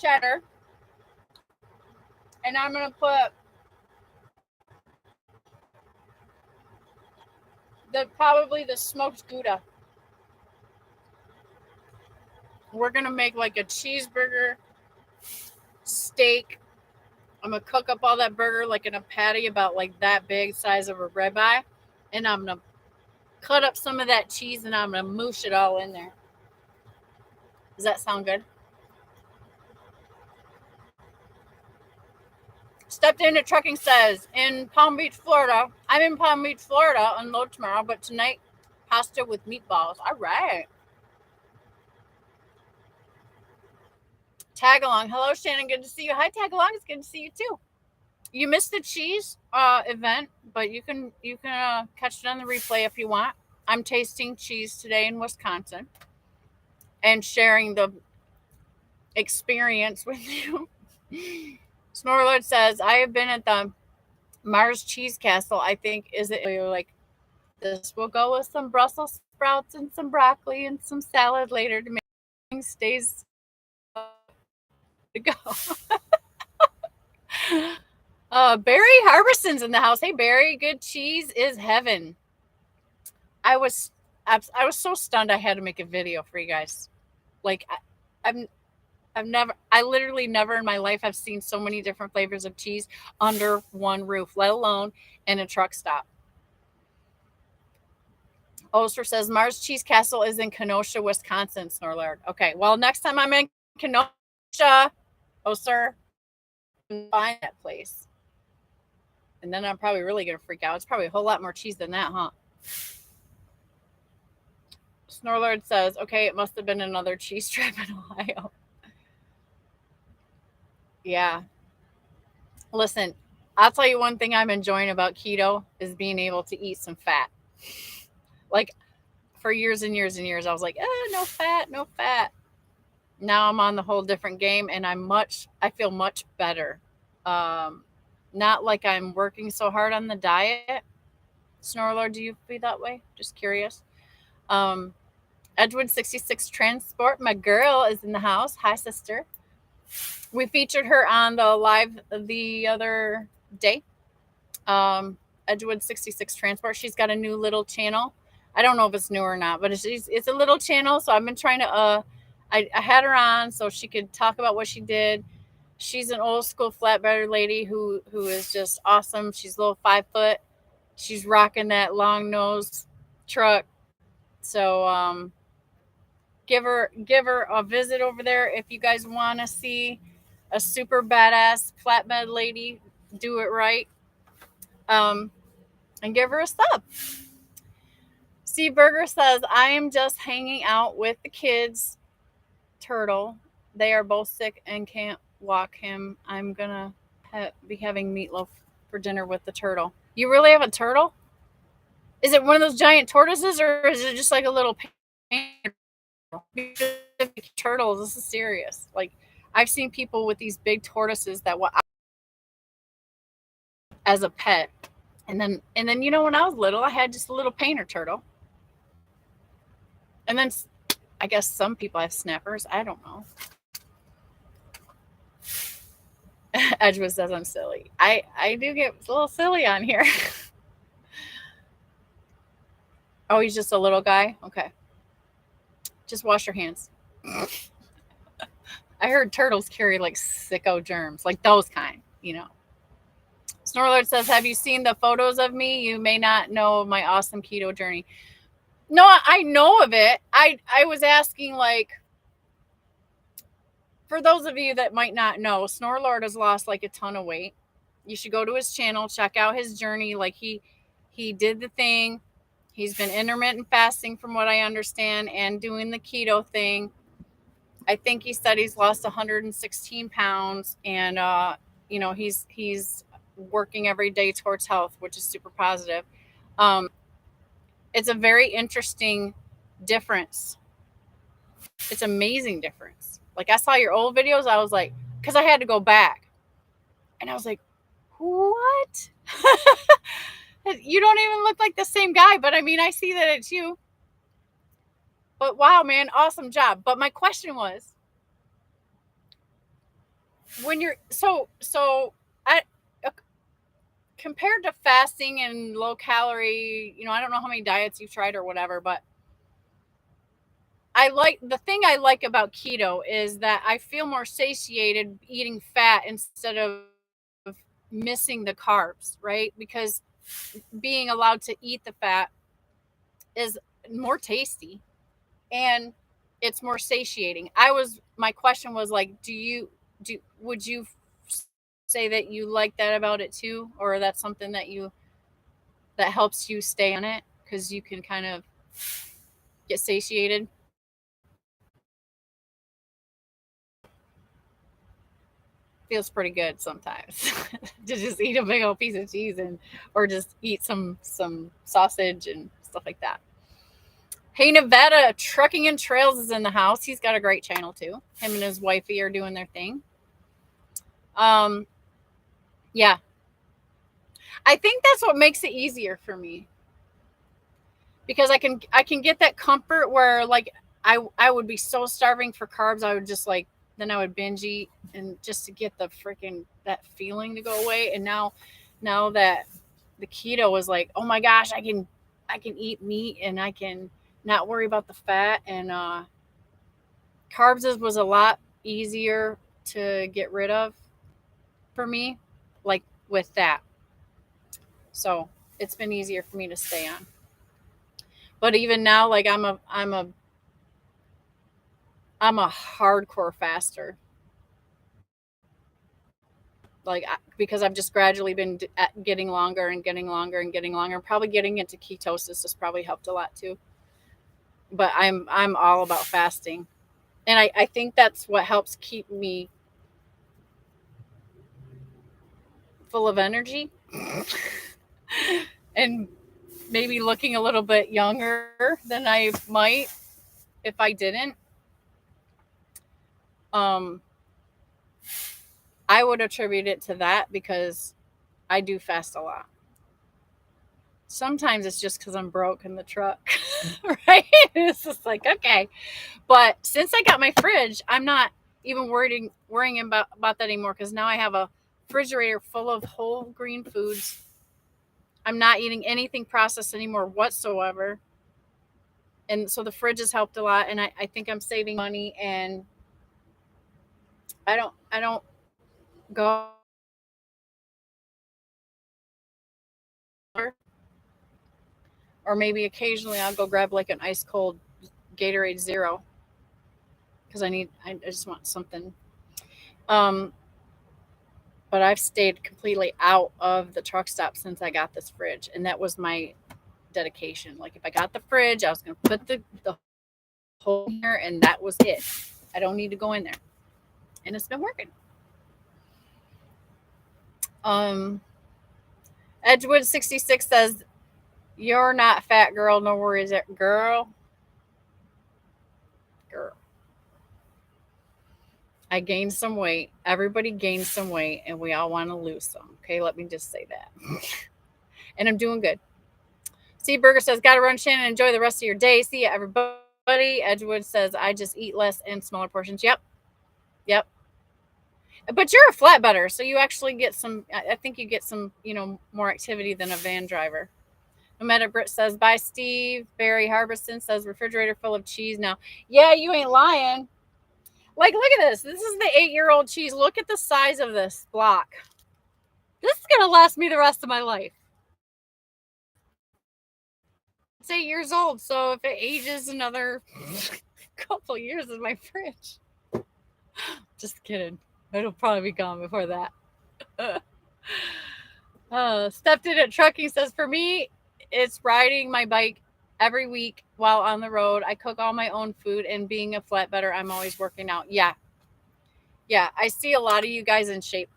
cheddar. And I'm going to put probably the smoked Gouda. We're going to make like a cheeseburger steak. I'm going to cook up all that burger like in a patty about like that big, size of a ribeye. And I'm going to cut up some of that cheese and I'm going to moosh it all in there. Does that sound good? Stepped into trucking says, in Palm Beach, Florida. I'm in Palm Beach, Florida, unload tomorrow, but tonight, pasta with meatballs. All right. Tag along. Hello, Shannon. Good to see you. Hi, tag along. It's good to see you too. You missed the cheese event, but you can catch it on the replay if you want. I'm tasting cheese today in Wisconsin and sharing the experience with you. Snorlord says, I have been at the Mars Cheese Castle. I think, is it like, this will go with some Brussels sprouts and some broccoli and some salad later to make things stays to go. Barry Harbison's in the house. Hey Barry, good cheese is heaven. I was so stunned I had to make a video for you guys. Like I literally never in my life have seen so many different flavors of cheese under one roof, let alone in a truck stop. Oster says Mars Cheese Castle is in Kenosha, Wisconsin, Snorlord. Okay, well, next time I'm in Kenosha, Oster, find that place. And then I'm probably really going to freak out. It's probably a whole lot more cheese than that, huh? Snorlord says, okay, it must have been another cheese trip in Ohio. Yeah. Listen, I'll tell you one thing I'm enjoying about keto is being able to eat some fat. Like, for years and years and years, I was like, no fat, no fat. Now I'm on the whole different game, and I feel much better. Not like I'm working so hard on the diet. Snorlord, do you feel that way? Just curious. Edgewood 66 Transport, my girl, is in the house. Hi, sister. We featured her on the live the other day. Edgewood 66 Transport. She's got a new little channel. I don't know if it's new or not, but it's a little channel. So I've been trying to, I had her on so she could talk about what she did. She's an old school flatbed lady who is just awesome. She's a little 5 foot. She's rocking that long nose truck. So give her a visit over there if you guys want to see a super badass flatbed lady do it right. And give her a sub. Steve Berger says, I am just hanging out with the kids. Turtle. They are both sick and can't walk him. I'm going to be having meatloaf for dinner with the turtle. You really have a turtle? Is it one of those giant tortoises or is it just like a little turtle? This is serious. Like, I've seen people with these big tortoises that as a pet. And then you know, when I was little, I had just a little painter turtle. And then I guess some people have snappers. I don't know. Edgewood says I'm silly. I do get a little silly on here. Oh, he's just a little guy. Okay, just wash your hands. I heard turtles carry like sicko germs, like those kind. You know. Snorlord says, "Have you seen the photos of me? You may not know my awesome keto journey." No, I know of it. I was asking, like, for those of you that might not know, Snorlord has lost like a ton of weight. You should go to his channel, check out his journey. Like he did the thing. He's been intermittent fasting from what I understand and doing the keto thing. I think he said he's lost 116 pounds, and you know, he's working every day towards health, which is super positive. Um, it's a very interesting difference. It's amazing difference. Like, I saw your old videos, I was like, because I had to go back, and I was like, what? You don't even look like the same guy, but I mean, I see that it's you. But wow, man, awesome job. But my question was, when you're I uh, compared to fasting and low calorie, you know, I don't know how many diets you've tried or whatever, but the thing I like about keto is that I feel more satiated eating fat instead of missing the carbs, right? Because being allowed to eat the fat is more tasty and it's more satiating. My question was like, would you say that you like that about it too, or that's something that helps you stay on it because you can kind of get satiated? Feels pretty good sometimes to just eat a big old piece of cheese and or just eat some sausage and stuff like that. Hey, Nevada, Trucking and Trails is in the house. He's got a great channel too. Him and his wifey are doing their thing. Yeah, I think that's what makes it easier for me because I can get that comfort where, like, I would be so starving for carbs, I would just like then I would binge eat and just to get the freaking that feeling to go away. And now that the keto was like, oh my gosh, I can eat meat and I can not worry about the fat, and carbs was a lot easier to get rid of for me, like with that. So it's been easier for me to stay on. But even now, like I'm a hardcore faster. Like, because I've just gradually been getting longer and getting longer and getting longer. Probably getting into ketosis has probably helped a lot too. But I'm all about fasting, and I think that's what helps keep me full of energy and maybe looking a little bit younger than I might if I didn't. Um, I would attribute it to that because I do fast a lot. Sometimes it's just because I'm broke in the truck, right? It's just like, okay. But since I got my fridge, I'm not even worrying about that anymore because now I have a refrigerator full of whole green foods. I'm not eating anything processed anymore whatsoever. And so the fridge has helped a lot. And I think I'm saving money, and I don't go, or maybe occasionally I'll go grab like an ice cold Gatorade Zero because I just want something. Um, but I've stayed completely out of the truck stop since I got this fridge, and that was my dedication. Like, if I got the fridge, I was going to put the whole here, and that was it. I don't need to go in there, and it's been working. Um, Edgewood 66 says, "You're not fat, girl. No worries, girl. Girl." I gained some weight. Everybody gains some weight, and we all want to lose some. Okay, let me just say that. And I'm doing good. C Burger says, "Gotta run, Shannon. Enjoy the rest of your day. See ya, everybody." Edgewood says, "I just eat less and smaller portions." Yep, yep. But you're a flatbedder, so you actually get some. I think you get some, more activity than a van driver. Nomadic Brit says, "Bye, Steve." Barry Harbison says, "Refrigerator full of cheese now." Yeah, you ain't lying. Like, look at this. This is the 8-year-old cheese. Look at the size of this block. This is gonna last me the rest of my life. It's 8 years old, so if it ages another couple years in my fridge, just kidding. It'll probably be gone before that. Stepped in at trucking says, "For me, it's riding my bike every week while on the road. I cook all my own food, and being a flatbedder, I'm always working out." Yeah, I see a lot of you guys in shape.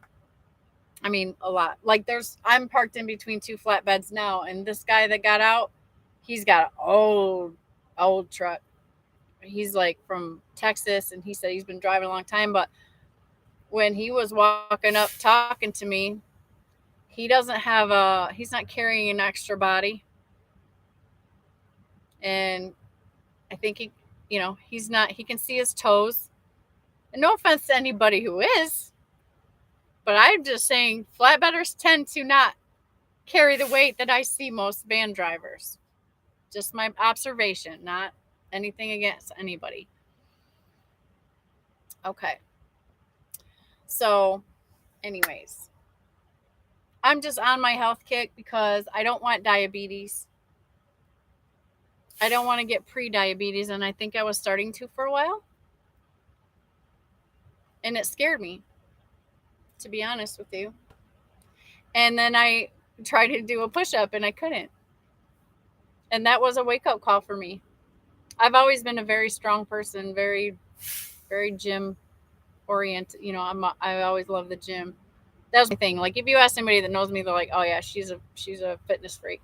I mean, a lot. Like, I'm parked in between two flatbeds now, and this guy that got out, he's got an old truck. He's like from Texas, and he said he's been driving a long time. But when he was walking up talking to me, he's not carrying an extra body. And I think he can see his toes. And no offense to anybody who is, but I'm just saying flatbedders tend to not carry the weight that I see most van drivers. Just my observation, not anything against anybody. Okay. So, anyways, I'm just on my health kick because I don't want diabetes. I don't want to get pre-diabetes, and I think I was starting to for a while. And it scared me, to be honest with you. And then I tried to do a push-up, and I couldn't. And that was a wake-up call for me. I've always been a very strong person, very, very gym oriented. I always love the gym. That was my thing. Like, if you ask somebody that knows me, they're like, "Oh yeah, she's a fitness freak."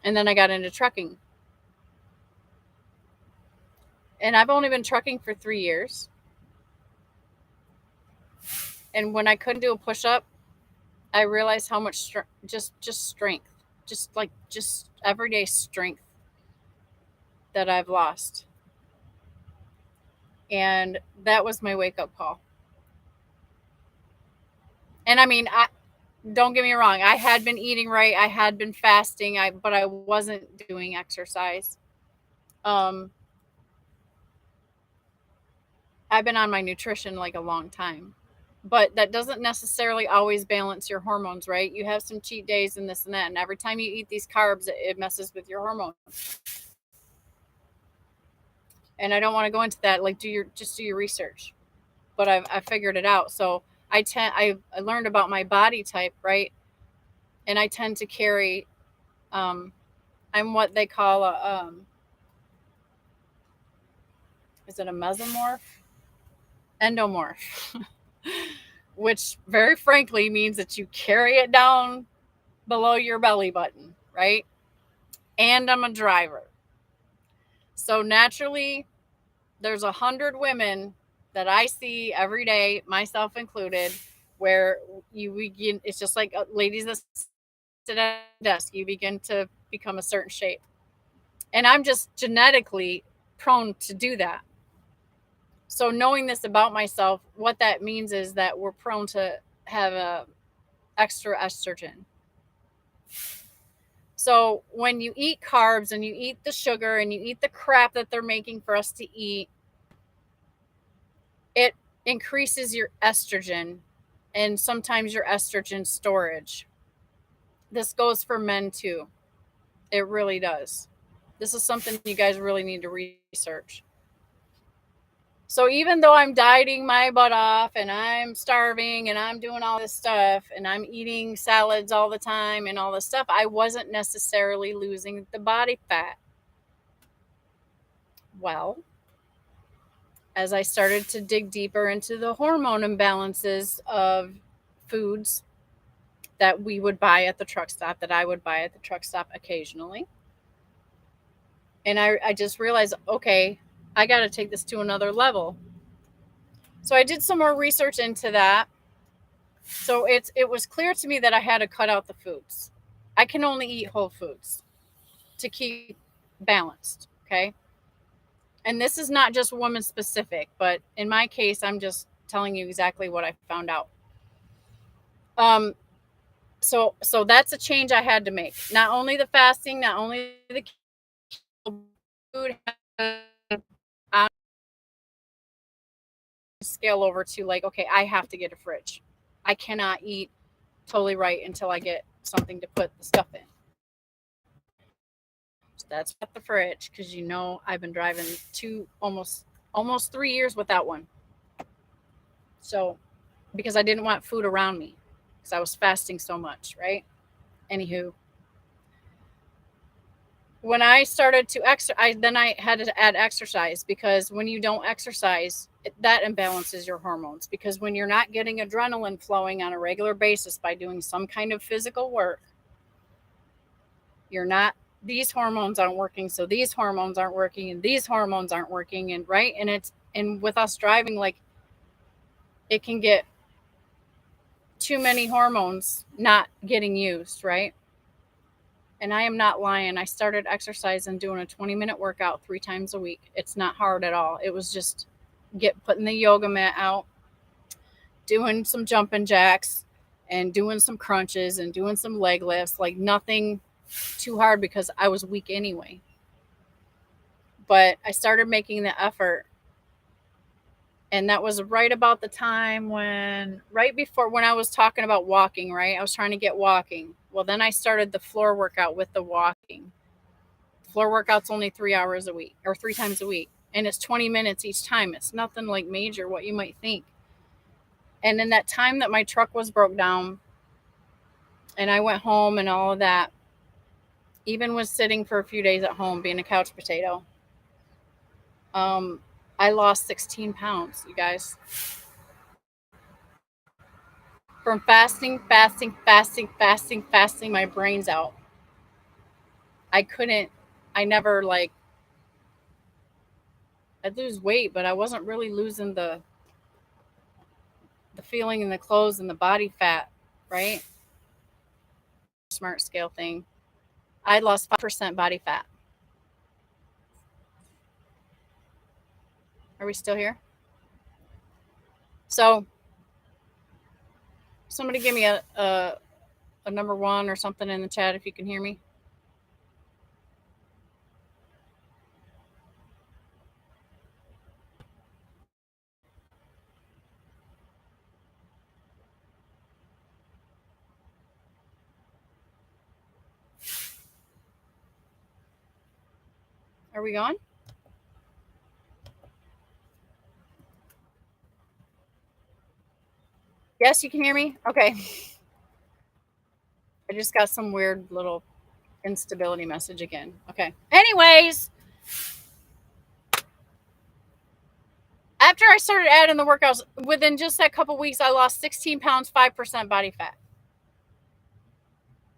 And then I got into trucking. And I've only been trucking for 3 years. And when I couldn't do a push-up, I realized how much just strength, just everyday strength that I've lost. And that was my wake-up call. And I mean, don't get me wrong, I had been eating right, I had been fasting, but I wasn't doing exercise. I've been on my nutrition like a long time, but that doesn't necessarily always balance your hormones, right? You have some cheat days and this and that, and every time you eat these carbs, it messes with your hormones. And I don't want to go into that. Like, do your research. But I figured it out. So I learned about my body type, right? And I tend to carry, I'm what they call is it a mesomorph? Endomorph. Which very frankly means that you carry it down below your belly button, right? And I'm a driver. So naturally, there's 100 women that I see every day, myself included, where you begin, it's just like ladies that sit at a desk, you begin to become a certain shape. And I'm just genetically prone to do that. So knowing this about myself, what that means is that we're prone to have a extra estrogen. So when you eat carbs and you eat the sugar and you eat the crap that they're making for us to eat, it increases your estrogen and sometimes your estrogen storage. This goes for men too. It really does. This is something you guys really need to research. So even though I'm dieting my butt off and I'm starving and I'm doing all this stuff and I'm eating salads all the time and all this stuff, I wasn't necessarily losing the body fat. Well, as I started to dig deeper into the hormone imbalances of foods that we would buy at the truck stop, that I would buy at the truck stop occasionally, and I just realized, okay, I got to take this to another level. So I did some more research into that. So it was clear to me that I had to cut out the foods. I can only eat whole foods to keep balanced. Okay. And this is not just woman specific, but in my case, I'm just telling you exactly what I found out. Um, so that's a change I had to make. Not only the fasting, not only the food, on scale over to like, okay, I have to get a fridge. I cannot eat totally right until I get something to put the stuff in. So that's at the fridge because I've been driving almost 3 years without one. So because I didn't want food around me because I was fasting so much, right? Anywho, when I started to exercise, then I had to add exercise because when you don't exercise, that imbalances your hormones. Because when you're not getting adrenaline flowing on a regular basis by doing some kind of physical work, you're not, these hormones aren't working. So these hormones aren't working and these hormones aren't working. And right. And with us driving, like it can get too many hormones not getting used, right? And I am not lying. I started exercising, doing a 20-minute workout 3 times a week. It's not hard at all. It was just putting the yoga mat out, doing some jumping jacks, and doing some crunches and doing some leg lifts. Like nothing too hard because I was weak anyway. But I started making the effort. And that was right about the time right before when I was talking about walking, right? I was trying to get walking. Well, then I started the floor workout with the walking. Floor workout's only 3 hours a week or 3 times a week. And it's 20 minutes each time. It's nothing like major, what you might think. And in that time that my truck was broke down and I went home and all of that, even was sitting for a few days at home being a couch potato, I lost 16 pounds, you guys. From fasting my brains out. I never like, I'd lose weight, but I wasn't really losing the feeling in the clothes and the body fat, right? Smart scale thing. I lost 5% body fat. Are we still here? So somebody give me a number 1 or something in the chat if you can hear me. Are we on? Yes, you can hear me? Okay. I just got some weird little instability message again. Okay. Anyways, after I started adding the workouts, within just that couple weeks, I lost 16 pounds, 5% body fat.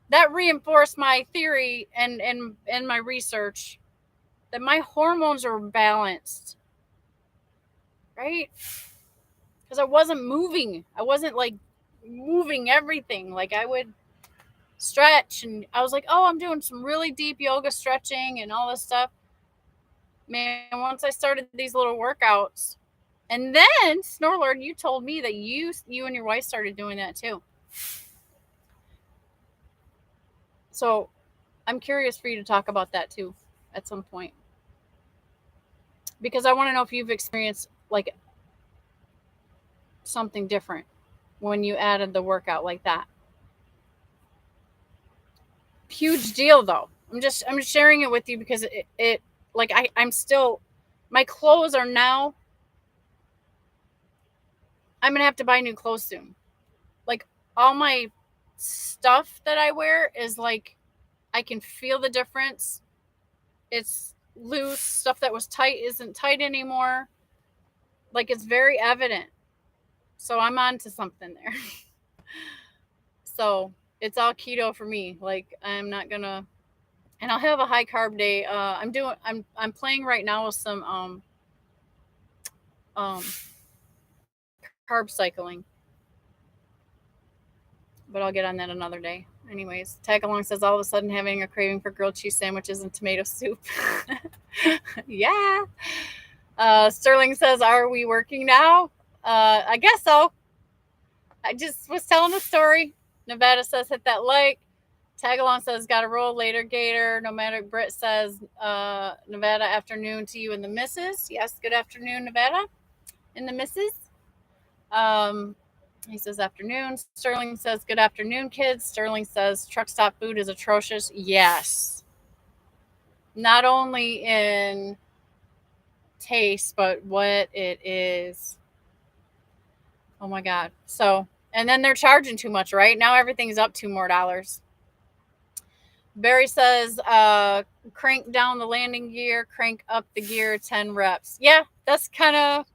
That reinforced my theory and my research that my hormones are balanced, right? Because I wasn't moving. I wasn't like moving everything. Like I would stretch and I was like, oh, I'm doing some really deep yoga stretching and all this stuff. Man, once I started these little workouts, and then Snorlord, you told me that you and your wife started doing that too. So I'm curious for you to talk about that too at some point. Because I want to know if you've experienced like something different when you added the workout like that. Huge deal though. I'm just sharing it with you because it like I'm still, my clothes are now, I'm gonna have to buy new clothes soon. Like all my stuff that I wear is like, I can feel the difference. It's loose. Stuff that was tight isn't tight anymore. Like it's very evident. So I'm on to something there. So it's all keto for me. Like I'm not gonna, and I'll have a high carb day. I'm playing right now with some carb cycling. But I'll get on that another day. Anyways, Tag Along says all of a sudden having a craving for grilled cheese sandwiches and tomato soup. Yeah. Sterling says, are we working now? I guess so. I just was telling the story. Nevada says, hit that like. Tag Along says, got to roll later, Gator. Nomadic Brit says, Nevada afternoon to you and the missus. Yes, good afternoon, Nevada and the missus. He says, afternoon. Sterling says, good afternoon, kids. Sterling says, truck stop food is atrocious. Yes. Not only in taste, but what it is. Oh my God. So, and then they're charging too much, right? Now everything's up $2 more. Barry says, crank down the landing gear, crank up the gear 10 reps. Yeah, that's kind of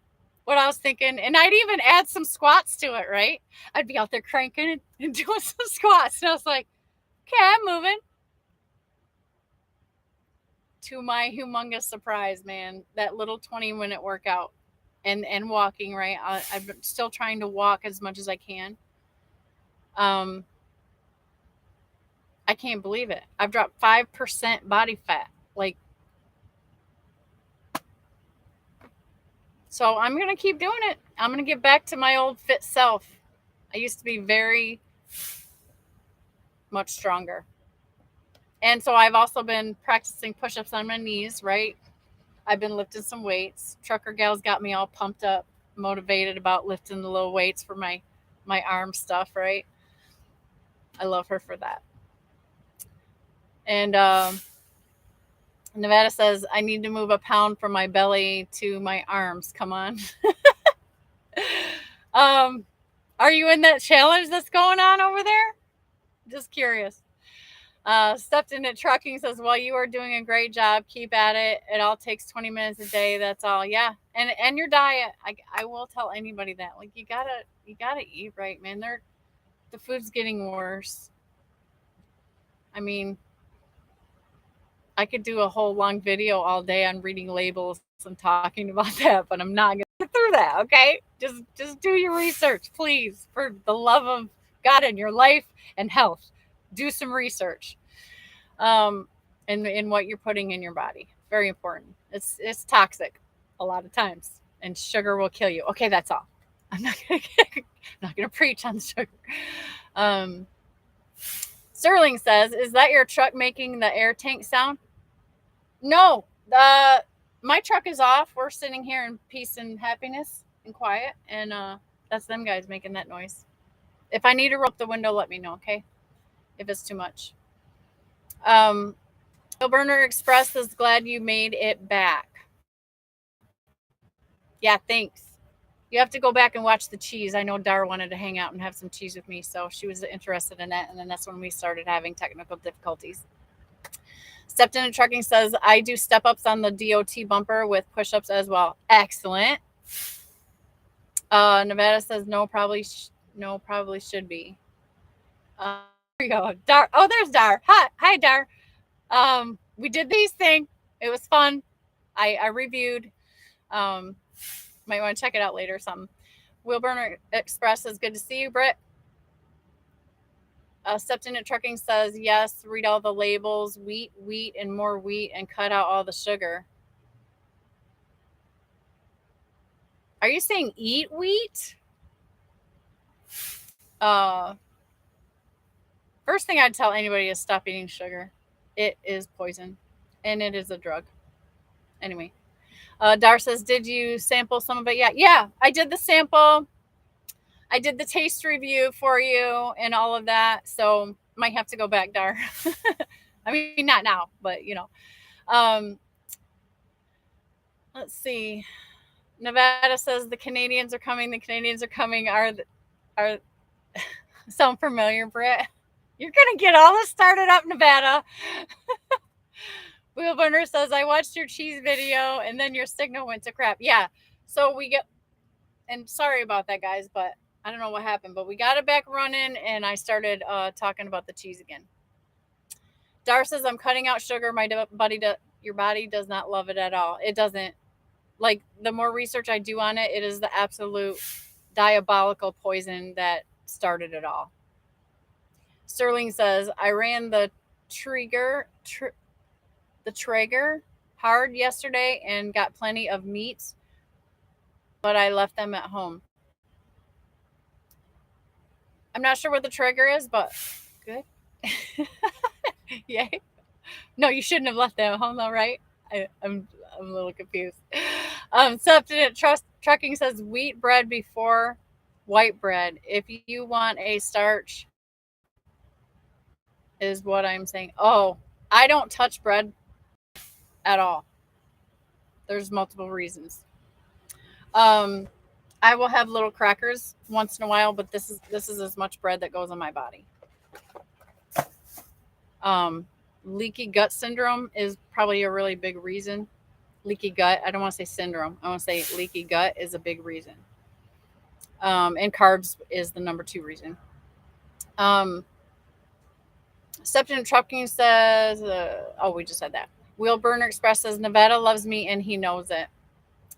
what I was thinking. And I'd even add some squats to it, right? I'd be out there cranking and doing some squats. And I was like, okay, I'm moving. To my humongous surprise, man, that little 20-minute workout and walking, right? I'm still trying to walk as much as I can. I can't believe it. I've dropped 5% body fat. Like, so I'm going to keep doing it. I'm going to get back to my old fit self. I used to be very much stronger. And so I've also been practicing push-ups on my knees, right? I've been lifting some weights. Trucker Gal's got me all pumped up, motivated about lifting the low weights for my arm stuff, right? I love her for that. And Nevada says, I need to move a pound from my belly to my arms. Come on. Are you in that challenge that's going on over there? Just curious. Stepped into trucking says, well, you are doing a great job. Keep at it. It all takes 20 minutes a day. That's all. Yeah. And your diet. I will tell anybody that. Like, you gotta eat right, man. The food's getting worse. I mean, I could do a whole long video all day on reading labels and talking about that, but I'm not gonna get through that. Okay, just do your research, please, for the love of God in your life and health. Do some research, in what you're putting in your body. Very important. It's toxic a lot of times, and sugar will kill you. Okay, that's all. I'm not gonna preach on sugar. Sterling says, is that your truck making the air tank sound? No, my truck is off. We're sitting here in peace and happiness and quiet, and that's them guys making that noise. If I need to roll up the window, let me know, okay? If it's too much. Burner Express is glad you made it back. Yeah, thanks. You have to go back and watch the cheese. I know Dar wanted to hang out and have some cheese with me, so she was interested in that, and then that's when we started having technical difficulties. Stepped into trucking says, I do step-ups on the DOT bumper with push-ups as well. Excellent. Nevada says, no, probably should be. Here we go. Dar. Oh, there's Dar. Hi, Dar. We did these thing. It was fun. I reviewed. Might want to check it out later or something. Wheelburner Express says, good to see you, Britt. Stepped into trucking says, yes, read all the labels, wheat, and more wheat, and cut out all the sugar. Are you saying eat wheat? First thing I'd tell anybody is stop eating sugar. It is poison, and it is a drug. Anyway, Dar says, did you sample some of it? Yeah, I did the sample. I did the taste review for you and all of that. So might have to go back, Dar. I mean, not now, but let's see. Nevada says the Canadians are coming. The Canadians are coming. Are sound familiar, Britt? You're gonna get all this started up, Nevada. Wheelburner says, I watched your cheese video and then your signal went to crap. Yeah. So we get, and sorry about that, guys, but I don't know what happened, but we got it back running and I started talking about the cheese again. Dar says, I'm cutting out sugar. Your body does not love it at all. It doesn't. Like, the more research I do on it, it is the absolute diabolical poison that started it all. Sterling says, I ran the Traeger hard yesterday and got plenty of meats, but I left them at home. I'm not sure what the Traeger is, but good. Yay. No, you shouldn't have left them at home though, right? I'm a little confused. Substitute Trucking says wheat bread before white bread. If you want a starch, is what I'm saying. Oh, I don't touch bread at all. There's multiple reasons. I will have little crackers once in a while, but this is as much bread that goes on my body. Leaky gut syndrome is probably a really big reason. Leaky gut. I don't want to say syndrome. I want to say leaky gut is a big reason. And carbs is the number 2 reason. Substitute Trucking says, we just said that. Wheel Burner Express says Nevada loves me and he knows it.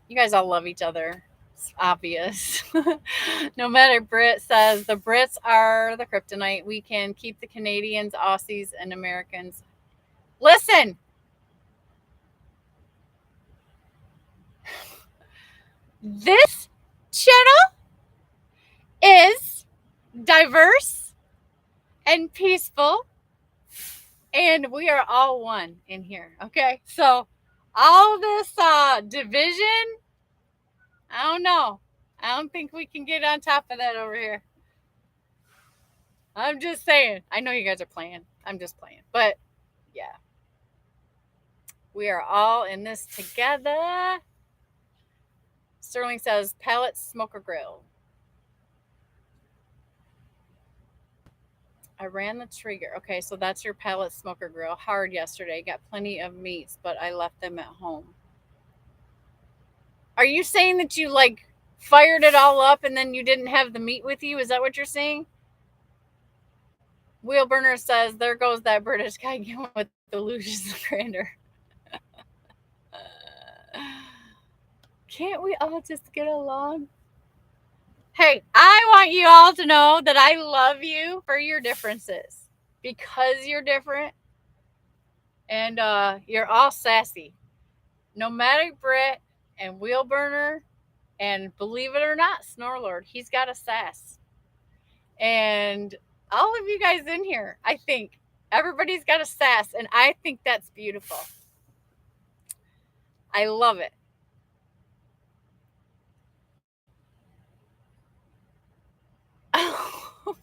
You guys all love each other. It's obvious. No matter Brit says the Brits are the kryptonite. We can keep the Canadians, Aussies, and Americans. Listen. This channel is diverse and peaceful, and we are all one in here. Okay, so all this division, I don't know. I don't think we can get on top of that over here. I'm just saying. I know you guys are playing. I'm just playing, but yeah, we are all in this together. Sterling says pellet smoker grill. I ran the Traeger. Okay, so that's your pellet smoker grill. Hard yesterday. Got plenty of meats, but I left them at home. Are you saying that you like fired it all up and then you didn't have the meat with you? Is that what you're saying? Wheelburner says, there goes that British guy again with the Lucius Grander. Can't we all just get along? Hey, I want you all to know that I love you for your differences because you're different and you're all sassy. Nomadic Brit and Wheelburner and believe it or not, Snorlord, he's got a sass. And all of you guys in here, I think everybody's got a sass, and I think that's beautiful. I love it.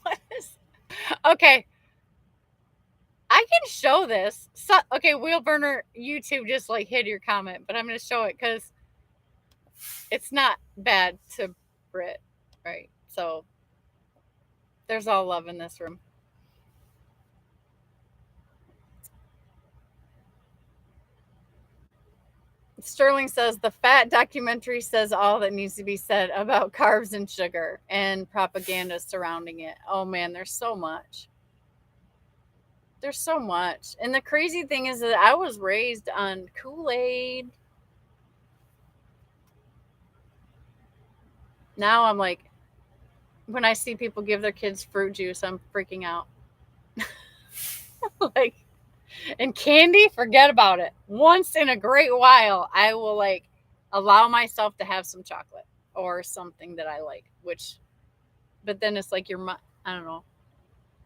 What is? Okay. I can show this. So, okay, Wheelburner YouTube just like hid your comment, but I'm going to show it because it's not bad to Brit, right? So there's all love in this room. Sterling says the fat documentary says all that needs to be said about carbs and sugar and propaganda surrounding it. Oh man, there's so much. There's so much. And the crazy thing is that I was raised on Kool-Aid. Now I'm like, when I see people give their kids fruit juice, I'm freaking out. Like, and candy, forget about it. Once in a great while, I will like allow myself to have some chocolate or something that I like, but then it's like I don't know.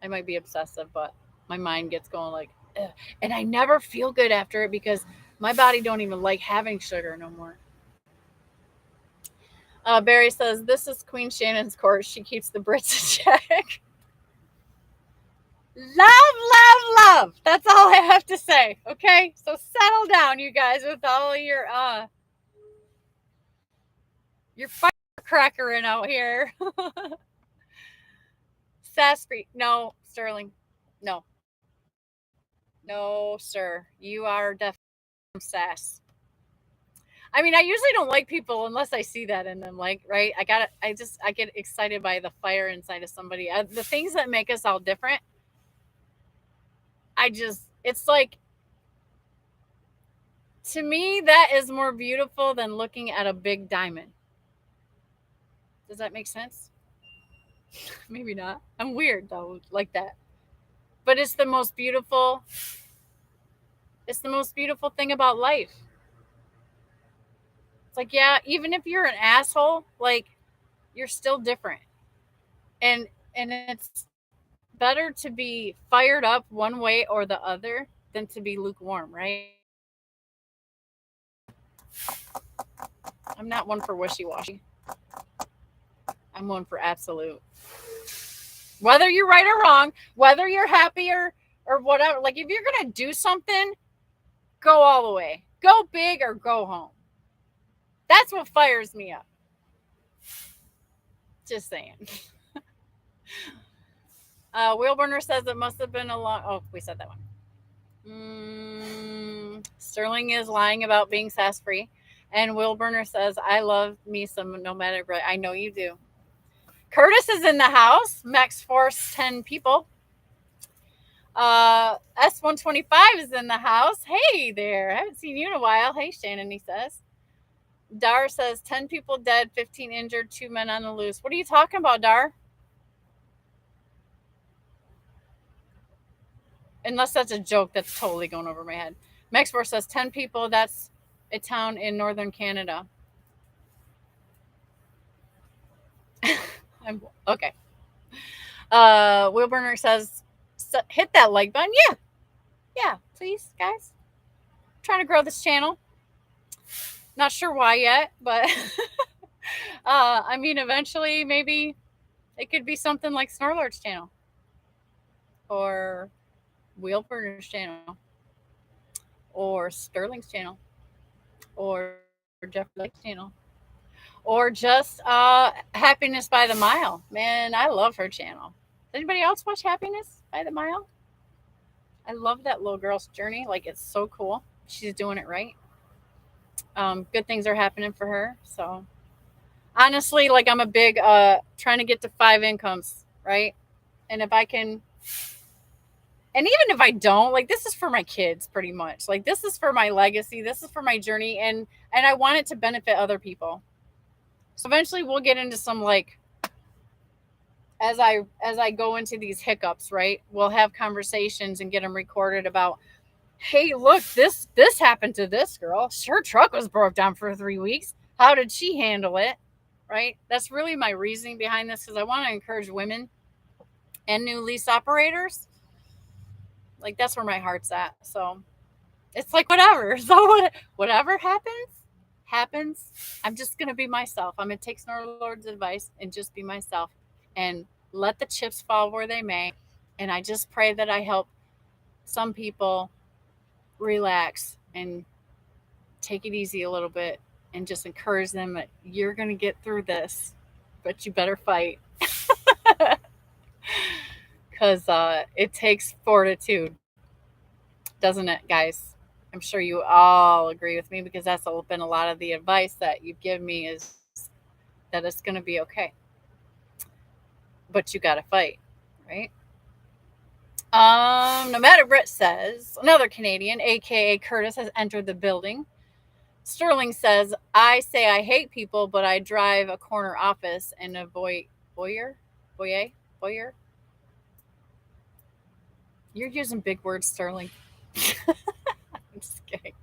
I might be obsessive, but my mind gets going like, ugh. And I never feel good after it because my body don't even like having sugar no more. Barry says, this is Queen Shannon's court. She keeps the Brits in check. Love. That's all I have to say. Okay, so settle down, you guys, with all your firecrackering out here. Sassy, no, Sterling, no, sir, you are definitely sass. I mean, I usually don't like people unless I see that in them. Like, right? I get excited by the fire inside of somebody. The things that make us all different. It's like, to me, that is more beautiful than looking at a big diamond. Does that make sense? Maybe not. I'm weird though, like that. But it's the most beautiful thing about life. It's like, yeah, even if you're an asshole, like you're still different. And it's better to be fired up one way or the other than to be lukewarm, right? I'm not one for wishy-washy. I'm one for absolute. Whether you're right or wrong, whether you're happy or whatever, like if you're going to do something, go all the way. Go big or go home. That's what fires me up. Just saying. Wheelburner says it must have been a long. Oh, we said that one. Sterling is lying about being sass free. And Wheelburner says, I love me some nomadic. I know you do. Curtis is in the house. Max Force 10 people. S125 is in the house. Hey there. I haven't seen you in a while. Hey, Shannon, he says. Dar says 10 people dead, 15 injured, 2 men on the loose. What are you talking about, Dar? Unless that's a joke that's totally going over my head. Mexforce says 10 people. That's a town in northern Canada. I'm okay. Wheelburner says hit that like button. Yeah, please, guys. I'm trying to grow this channel. Not sure why yet, but I mean, eventually maybe it could be something like Snorlord's channel or Wheelburner's channel or Sterling's channel or Jeffrey Lake's channel or just Happiness by the Mile. Man, I love her channel. Does anybody else watch Happiness by the Mile? I love that little girl's journey. Like, it's so cool. She's doing it right. Good things are happening for her. So, honestly, like, I'm a big trying to get to 5 incomes, right? And if I can, and even if I don't, like, this is for my kids pretty much. Like, this is for my legacy. This is for my journey. And I want it to benefit other people. So eventually we'll get into some, like, as I go into these hiccups, right? We'll have conversations and get them recorded about, hey, look, this happened to this girl. Her truck was broke down for 3 weeks. How did she handle it? Right? That's really my reasoning behind this, because I want to encourage women and new lease operators. Like, that's where my heart's at. So it's like, whatever. So whatever happens. I'm just gonna be myself. I'm gonna take Snorlord's advice and just be myself and let the chips fall where they may. And I just pray that I help some people relax and take it easy a little bit and just encourage them that you're going to get through this, but you better fight. Because it takes fortitude, doesn't it, guys? I'm sure you all agree with me, because that's been a lot of the advice that you've given me, is that it's going to be okay. But you got to fight, right? No matter Brit says, another Canadian, aka Curtis, has entered the building. Sterling says, I say I hate people, but I drive a corner office and a voyeur. You're using big words, Sterling. I'm just kidding.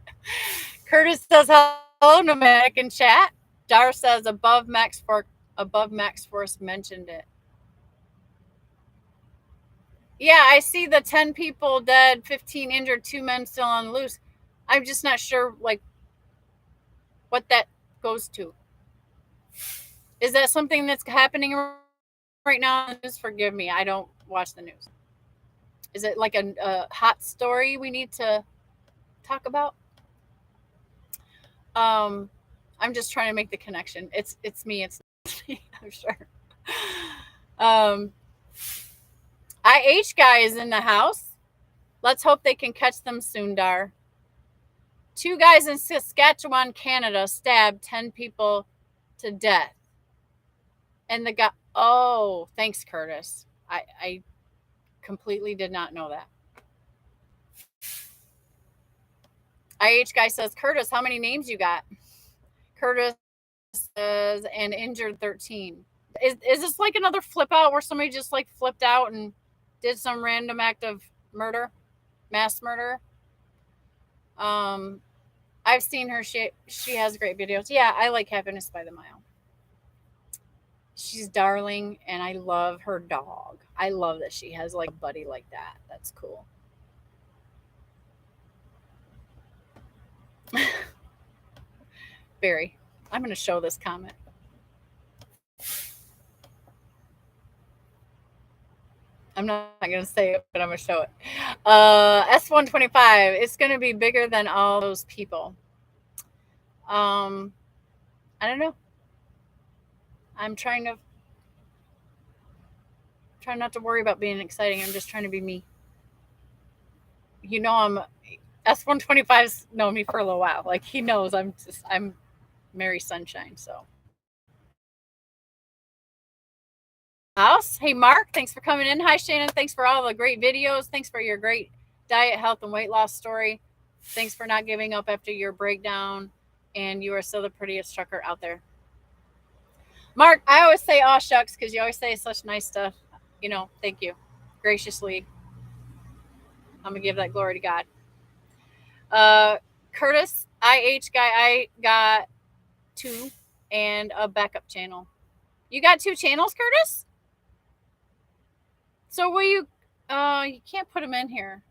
Curtis says, hello, nomadic in chat. Dar says, above Max Force mentioned it. Yeah, I see the 10 people dead, 15 injured, 2 men still on the loose. I'm just not sure, like, what that goes to. Is that something that's happening right now in the news? Forgive me, I don't watch the news. Is it like a hot story we need to talk about? I'm just trying to make the connection. It's me. It's me. I'm sure. IH guy is in the house. Let's hope they can catch them soon, Dar. 2 guys in Saskatchewan, Canada, stabbed 10 people to death. And the guy, oh, thanks, Curtis. I completely did not know that. IH guy says, Curtis, how many names you got? Curtis says, and injured 13. Is this like another flip out where somebody just like flipped out and did some random act of murder, mass murder? Um, I've seen her. She has great videos. Yeah, I like Happiness by the Mile. She's darling, and I love her dog. I love that she has like Buddy like that. That's cool. Barry, I'm going to show this comment. I'm not going to say it, but I'm going to show it. S125. It's going to be bigger than all those people. I don't know. I'm trying not to worry about being exciting. I'm just trying to be me. You know, I'm S125's known me for a little while. Like he knows I'm Mary Sunshine. So house. Hey Mark, thanks for coming in. Hi Shannon, thanks for all the great videos. Thanks for your great diet, health, and weight loss story. Thanks for not giving up after your breakdown. And you are still the prettiest trucker out there. Mark, I always say aw shucks because you always say such nice stuff. You know, thank you. Graciously. I'm gonna give that glory to God. Curtis, IH guy, I got 2 and a backup channel. You got 2 channels, Curtis? So will you you can't put them in here.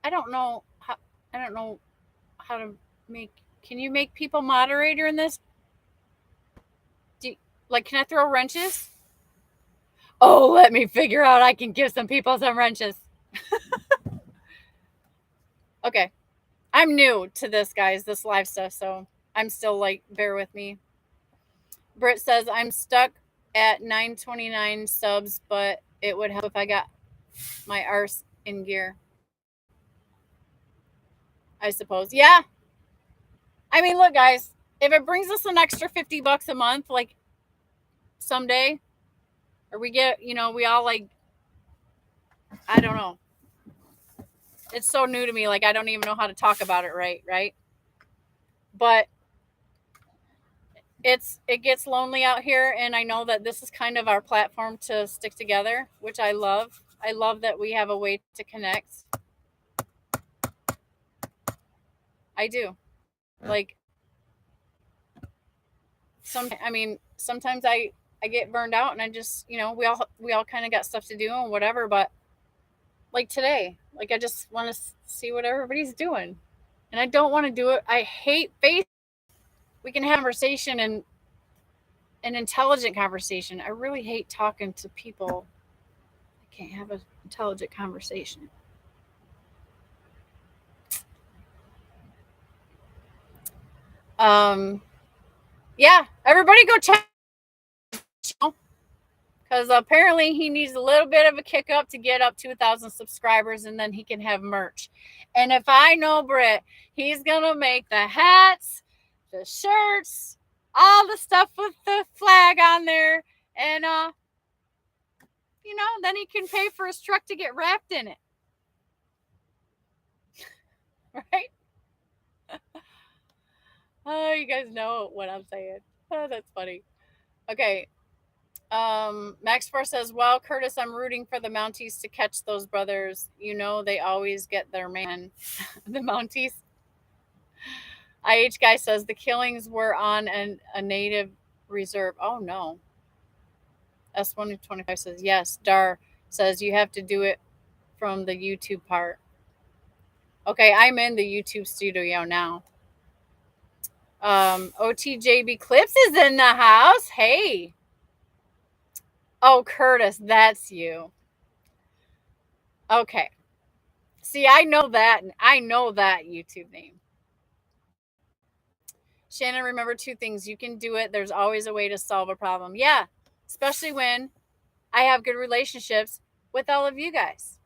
I don't know how to make. Can you make people moderator in this? Can I throw wrenches? Oh, let me figure out. I can give some people some wrenches. Okay. I'm new to this, guys, this live stuff, so I'm still like, bear with me. Britt says, I'm stuck at 929 subs, but it would help if I got my arse in gear. I suppose. Yeah. I mean, look, guys, if it brings us an extra $50 a month, like someday, or we get, we all like, I don't know. It's so new to me. Like, I don't even know how to talk about it right? But it gets lonely out here, and I know that this is kind of our platform to stick together, which I love. I love that we have a way to connect. I do. Like, sometimes I get burned out, and I just, we all kind of got stuff to do and whatever, but like today, like I just want to see what everybody's doing. And I don't want to do it. I hate face. We can have conversation and an intelligent conversation. I really hate talking to people. I can't have an intelligent conversation. Yeah, everybody go check, because apparently he needs a little bit of a kick up to get up 2,000 subscribers, and then he can have merch. And if I know Britt, he's gonna make the hats, the shirts, all the stuff with the flag on there, and then he can pay for his truck to get wrapped in it. Right? Oh, you guys know what I'm saying. Oh, that's funny. Okay. Max Force says, well, Curtis, I'm rooting for the Mounties to catch those brothers. They always get their man. The Mounties. IH guy says the killings were on a native reserve. Oh no. S125 says yes. Dar says you have to do it from the YouTube part. Okay, I'm in the YouTube studio now. OTJB Clips is in the house. Hey. Oh, Curtis, that's you. Okay. See, I know that YouTube name. Shannon, remember 2 things. You can do it. There's always a way to solve a problem. Yeah, especially when I have good relationships with all of you guys.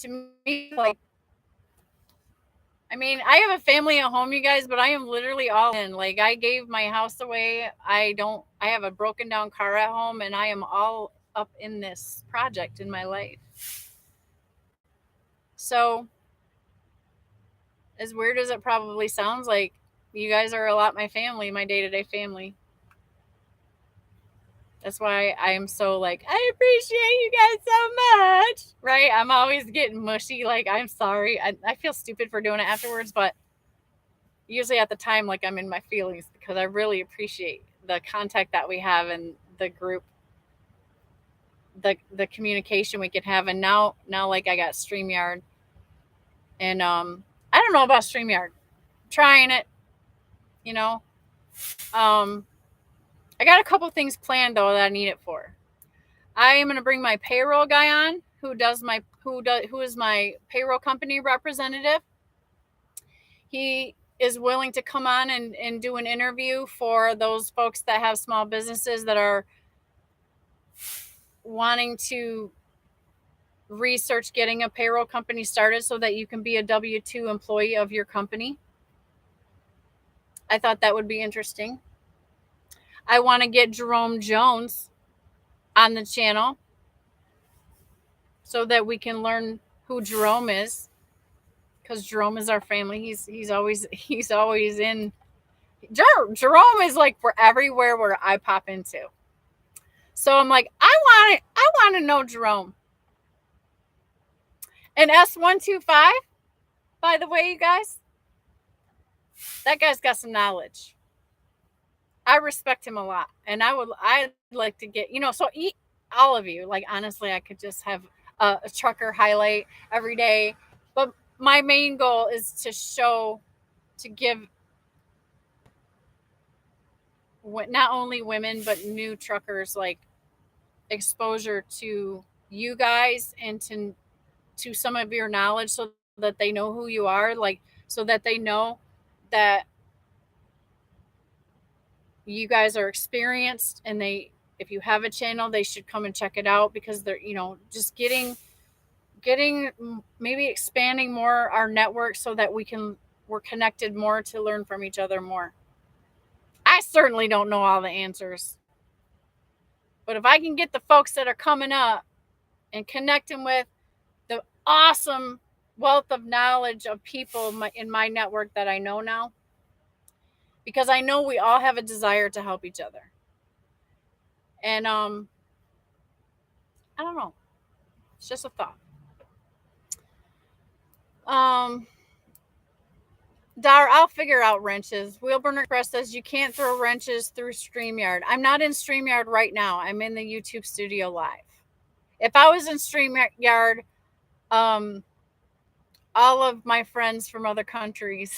To me, like, I have a family at home, you guys, but I am literally all in. Like, I gave my house away. I have a broken down car at home, and I am all up in this project in my life. So, as weird as it probably sounds, like, you guys are a lot my family, my day-to-day family. That's why I am so like, I appreciate you guys so much, right? I'm always getting mushy. Like, I'm sorry. I feel stupid for doing it afterwards, but usually at the time, like, I'm in my feelings because I really appreciate the contact that we have and the group, the communication we can have. And now like I got StreamYard, and I don't know about StreamYard. Trying it, you know. Um, I got a couple things planned though that I need it for. I am going to bring my payroll guy on who is my payroll company representative. He is willing to come on and do an interview for those folks that have small businesses that are wanting to research getting a payroll company started so that you can be a W-2 employee of your company. I thought that would be interesting. I want to get Jerome Jones on the channel so that we can learn who Jerome is, because Jerome is our family. He's always in. Jerome is like for everywhere where I pop into. So I'm like, I want to know Jerome. And S125, by the way, you guys, that guy's got some knowledge. I respect him a lot, and I'd like to get, so all of you, like, honestly, I could just have a trucker highlight every day, but my main goal is to give not only women but new truckers like exposure to you guys and to some of your knowledge so that they know who you are, like, so that they know that you guys are experienced, and if you have a channel, they should come and check it out, because they're, just getting maybe expanding more our network so that we're connected more to learn from each other more. I certainly don't know all the answers, but if I can get the folks that are coming up and connecting with the awesome wealth of knowledge of people in my network that I know now, because I know we all have a desire to help each other. And I don't know. It's just a thought. Dar, I'll figure out wrenches. Wheelburner Express says you can't throw wrenches through StreamYard. I'm not in StreamYard right now. I'm in the YouTube studio live. If I was in StreamYard, all of my friends from other countries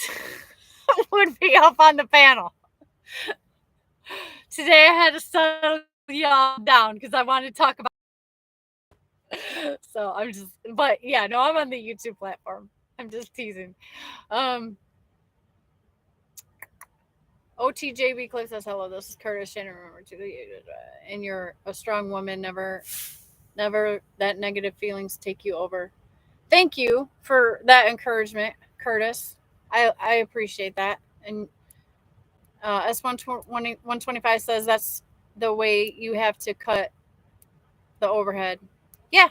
would be up on the panel. Today I had to settle y'all down because I wanted to talk about. So but yeah, no, I'm on the YouTube platform. I'm just teasing. OTJB Cliff says hello. This is Curtis. Shannon, remember to, and you're a strong woman. Never that negative feelings take you over. Thank you for that encouragement, Curtis. I appreciate that. And S125 says that's the way you have to cut the overhead. Yeah.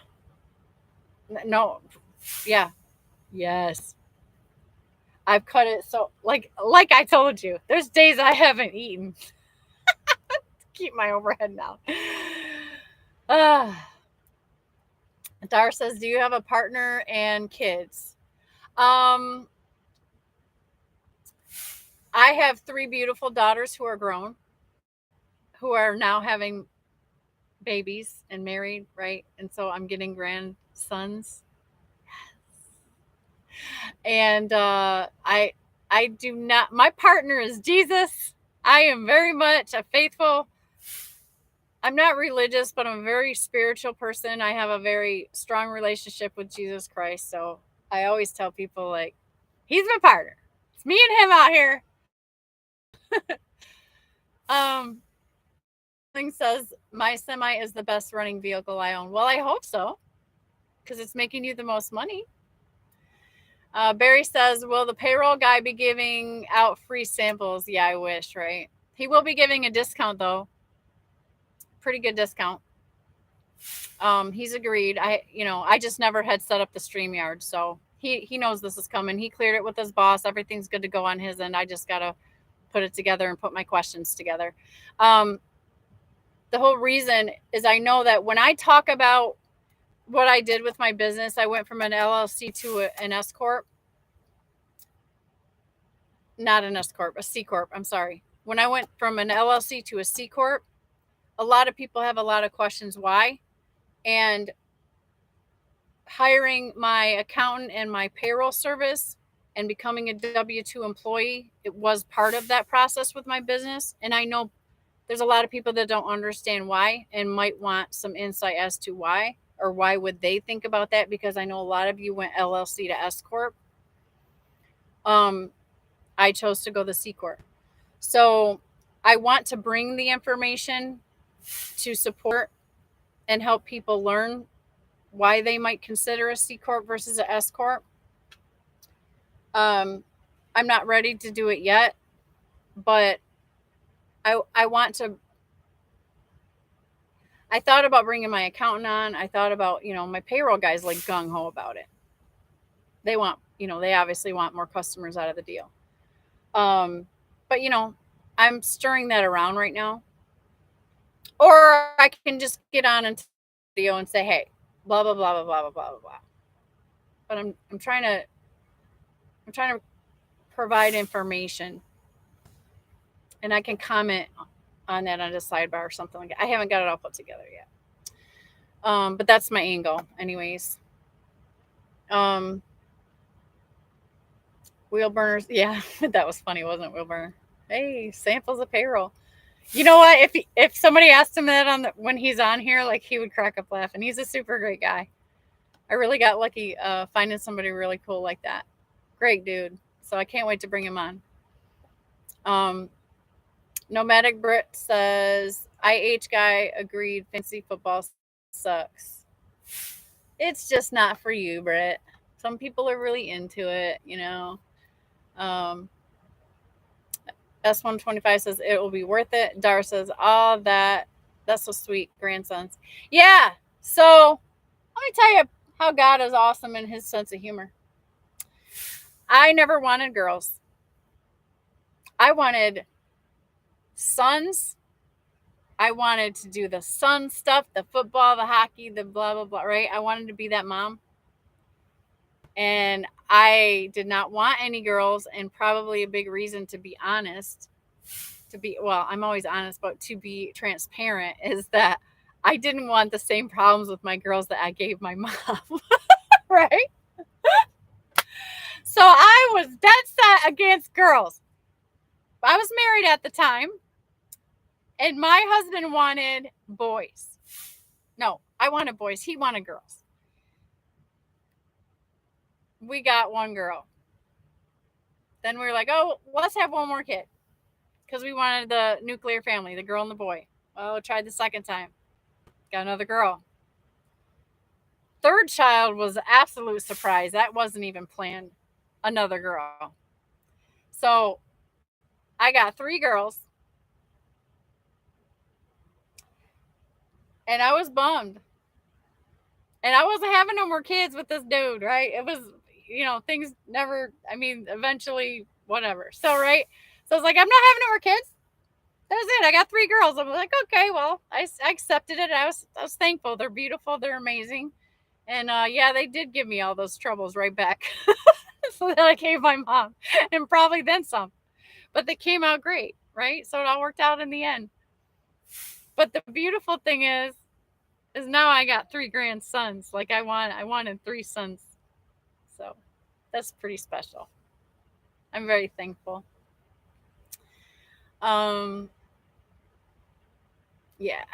No. Yeah. Yes. I've cut it so like I told you, there's days I haven't eaten. Keep my overhead down. Dar says, do you have a partner and kids? I have 3 beautiful daughters who are grown, who are now having babies and married, right? And so I'm getting grandsons. And I do not, my partner is Jesus. I am very much a faithful, I'm not religious, but I'm a very spiritual person. I have a very strong relationship with Jesus Christ. So I always tell people, like, he's my partner. It's me and him out here. Thing says my semi is the best running vehicle I own. Well, I hope so, because it's making you the most money. Barry says, will the payroll guy be giving out free samples? Yeah, I wish, right? He will be giving a discount, though. Pretty good discount. He's agreed. I just never had set up the StreamYard, so he knows this is coming. He cleared it with his boss. Everything's good to go on his end. I just got to put it together and put my questions together. The whole reason is I know that when I talk about what I did with my business, I went from an LLC to an S corp. Not an S corp, a C corp. I'm sorry. When I went from an LLC to a C corp, a lot of people have a lot of questions why. And hiring my accountant and my payroll service and becoming a W-2 employee, it was part of that process with my business. And I know there's a lot of people that don't understand why and might want some insight as to why, or why would they think about that, because I know a lot of you went LLC to S corp. I chose to go the C corp. So I want to bring the information to support and help people learn why they might consider a C corp versus a S corp. I'm not ready to do it yet, but I want to. I thought about bringing my accountant on. I thought about, my payroll guys like gung ho about it. They want, they obviously want more customers out of the deal. But I'm stirring that around right now. Or I can just get on and video and say, hey, blah blah blah blah blah blah blah blah. But I'm trying to provide information, and I can comment on that on a sidebar or something like that. I haven't got it all put together yet. But that's my angle, anyways. Wheel burners, yeah, that was funny, wasn't it, wheel burner? Hey, samples of payroll. You know what? If somebody asked him that when he's on here, like, he would crack up laughing. He's a super great guy. I really got lucky finding somebody really cool like that. Great dude. So I can't wait to bring him on. Nomadic Brit says, IH guy agreed, fantasy football sucks. It's just not for you, Brit. Some people are really into it, S125 says it will be worth it. Dar says, oh, that's so sweet, grandsons. Yeah. So let me tell you how God is awesome in his sense of humor. I never wanted girls. I wanted sons. I wanted to do the son stuff, the football, the hockey, the blah, blah, blah, right? I wanted to be that mom. And I did not want any girls, and probably a big reason, to be honest, I'm always honest, but to be transparent, is that I didn't want the same problems with my girls that I gave my mom, right? So I was dead set against girls. I was married at the time, and my husband wanted boys. No, I wanted boys. He wanted girls. We got one girl. Then we were like, oh, let's have one more kid, because we wanted the nuclear family, the girl and the boy. Well, tried the second time. Got another girl. Third child was an absolute surprise. That wasn't even planned. Another girl. So I got 3 girls. And I was bummed. And I wasn't having no more kids with this dude, right? It was, things never, eventually, whatever. So, right? So I was like, I'm not having no more kids. That was it. I got 3 girls. I'm like, okay, well, I accepted it. I was thankful. They're beautiful. They're amazing. And yeah, they did give me all those troubles right back. So that I gave my mom, and probably then some. But they came out great, right? So it all worked out in the end. But the beautiful thing is now I got 3 grandsons. Like I wanted 3 sons. So that's pretty special. I'm very thankful. Yeah.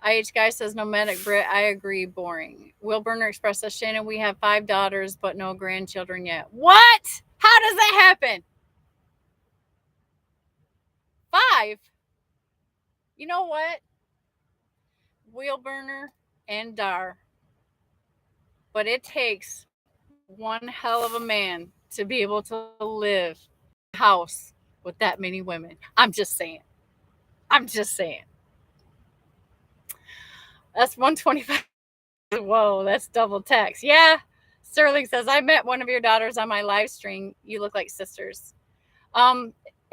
IH guy says, nomadic Brit, I agree, boring. Will Burner Express says, Shannon, we have 5 daughters but no grandchildren yet. What? How does that happen? 5? You know what? Wheel burner and Dar. But it takes one hell of a man to be able to live in a house with that many women. I'm just saying. That's 125. Whoa, that's double text. Yeah. Sterling says, I met one of your daughters on my live stream. You look like sisters.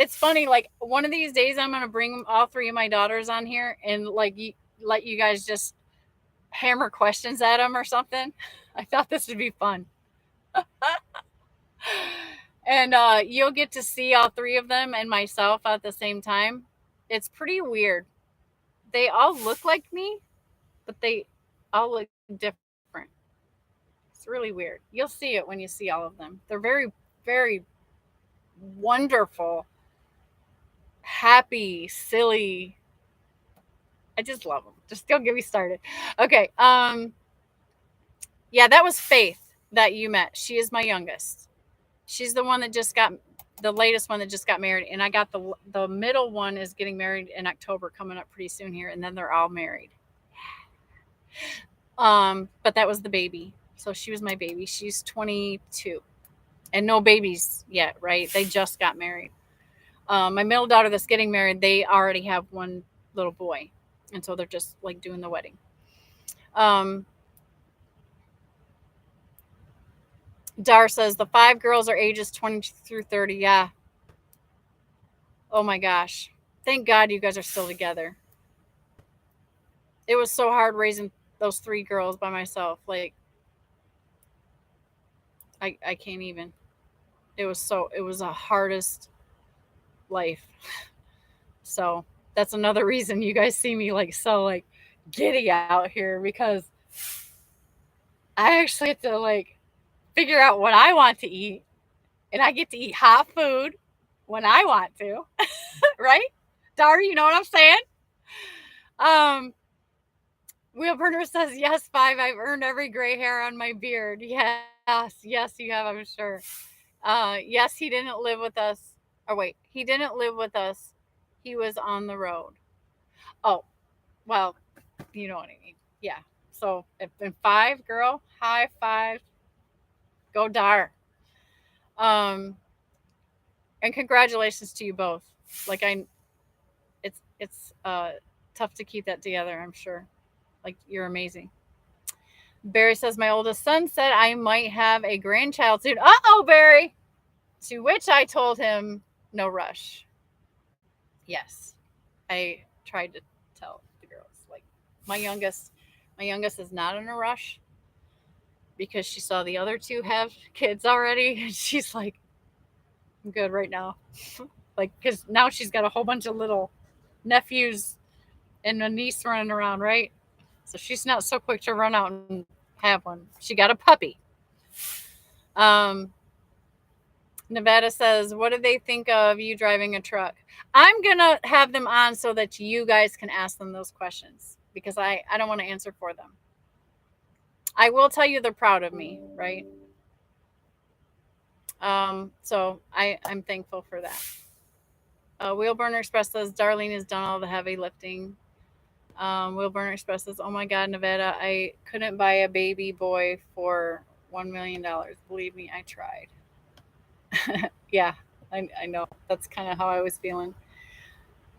it's funny. Like one of these days, I'm gonna bring all three of my daughters on here and like let you guys just hammer questions at them or something. I thought this would be fun. And you'll get to see all three of them and myself at the same time. It's pretty weird. They all look like me, but they all look different. It's really weird. You'll see it when you see all of them. They're very, very wonderful, happy, silly. I just love them. Just don't get me started. Okay. Yeah, that was Faith that you met. She is my youngest. She's the one that just got the latest one that just got married, and I got the middle one is getting married in October, coming up pretty soon here, and then they're all married. But that was the baby. So she was my baby. She's 22, and no babies yet, right? They just got married. My middle daughter that's getting married, they already have one little boy, and so they're just like doing the wedding. Um, Dar says the 5 girls are ages 20 through 30. Yeah. Oh my gosh. Thank God you guys are still together. It was so hard raising those 3 girls by myself. Like, I can't even. It was a hardest life. So that's another reason you guys see me like so like giddy out here, because I actually have to like figure out what I want to eat, and I get to eat hot food when I want to. Right? Dari, you know what I'm saying? Um, Wheel Burner says, yes, 5. I've earned every gray hair on my beard. Yes, yes, you have, I'm sure. Yes, he didn't live with us. Or wait, he didn't live with us. He was on the road. Oh, well, you know what I mean. Yeah. So if in 5, girl, high 5. Go Dar. Um, and congratulations to you both. Like it's tough to keep that together, I'm sure. Like you're amazing. Barry says my oldest son said I might have a grandchild soon. Uh-oh, Barry. To which I told him no rush. Yes. I tried to tell the girls like my youngest my youngest is not in a rush because she saw the other 2 have kids already, and she's like, I'm good right now. Like cuz now she's got a whole bunch of little nephews and a niece running around, right? So she's not so quick to run out and have one. She got a puppy. Um, Nevada says, what do they think of you driving a truck? I'm going to have them on so that you guys can ask them those questions, because I don't want to answer for them. I will tell you they're proud of me, right? So I'm thankful for that. Wheelburner Express says, Darlene has done all the heavy lifting. Wheelburner Express says, oh my God, Nevada, I couldn't buy a baby boy for $1 million. Believe me, I tried. Yeah, I know. That's kind of how I was feeling.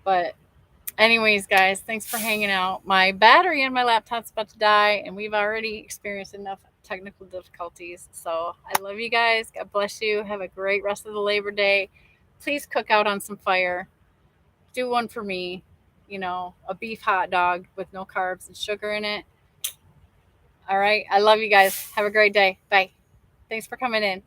But anyways, guys, thanks for hanging out. My battery in my laptop's about to die, and we've already experienced enough technical difficulties. So I love you guys. God bless you. Have a great rest of the Labor Day. Please cook out on some fire. Do one for me. You know, a beef hot dog with no carbs and sugar in it. All right. I love you guys. Have a great day. Bye. Thanks for coming in.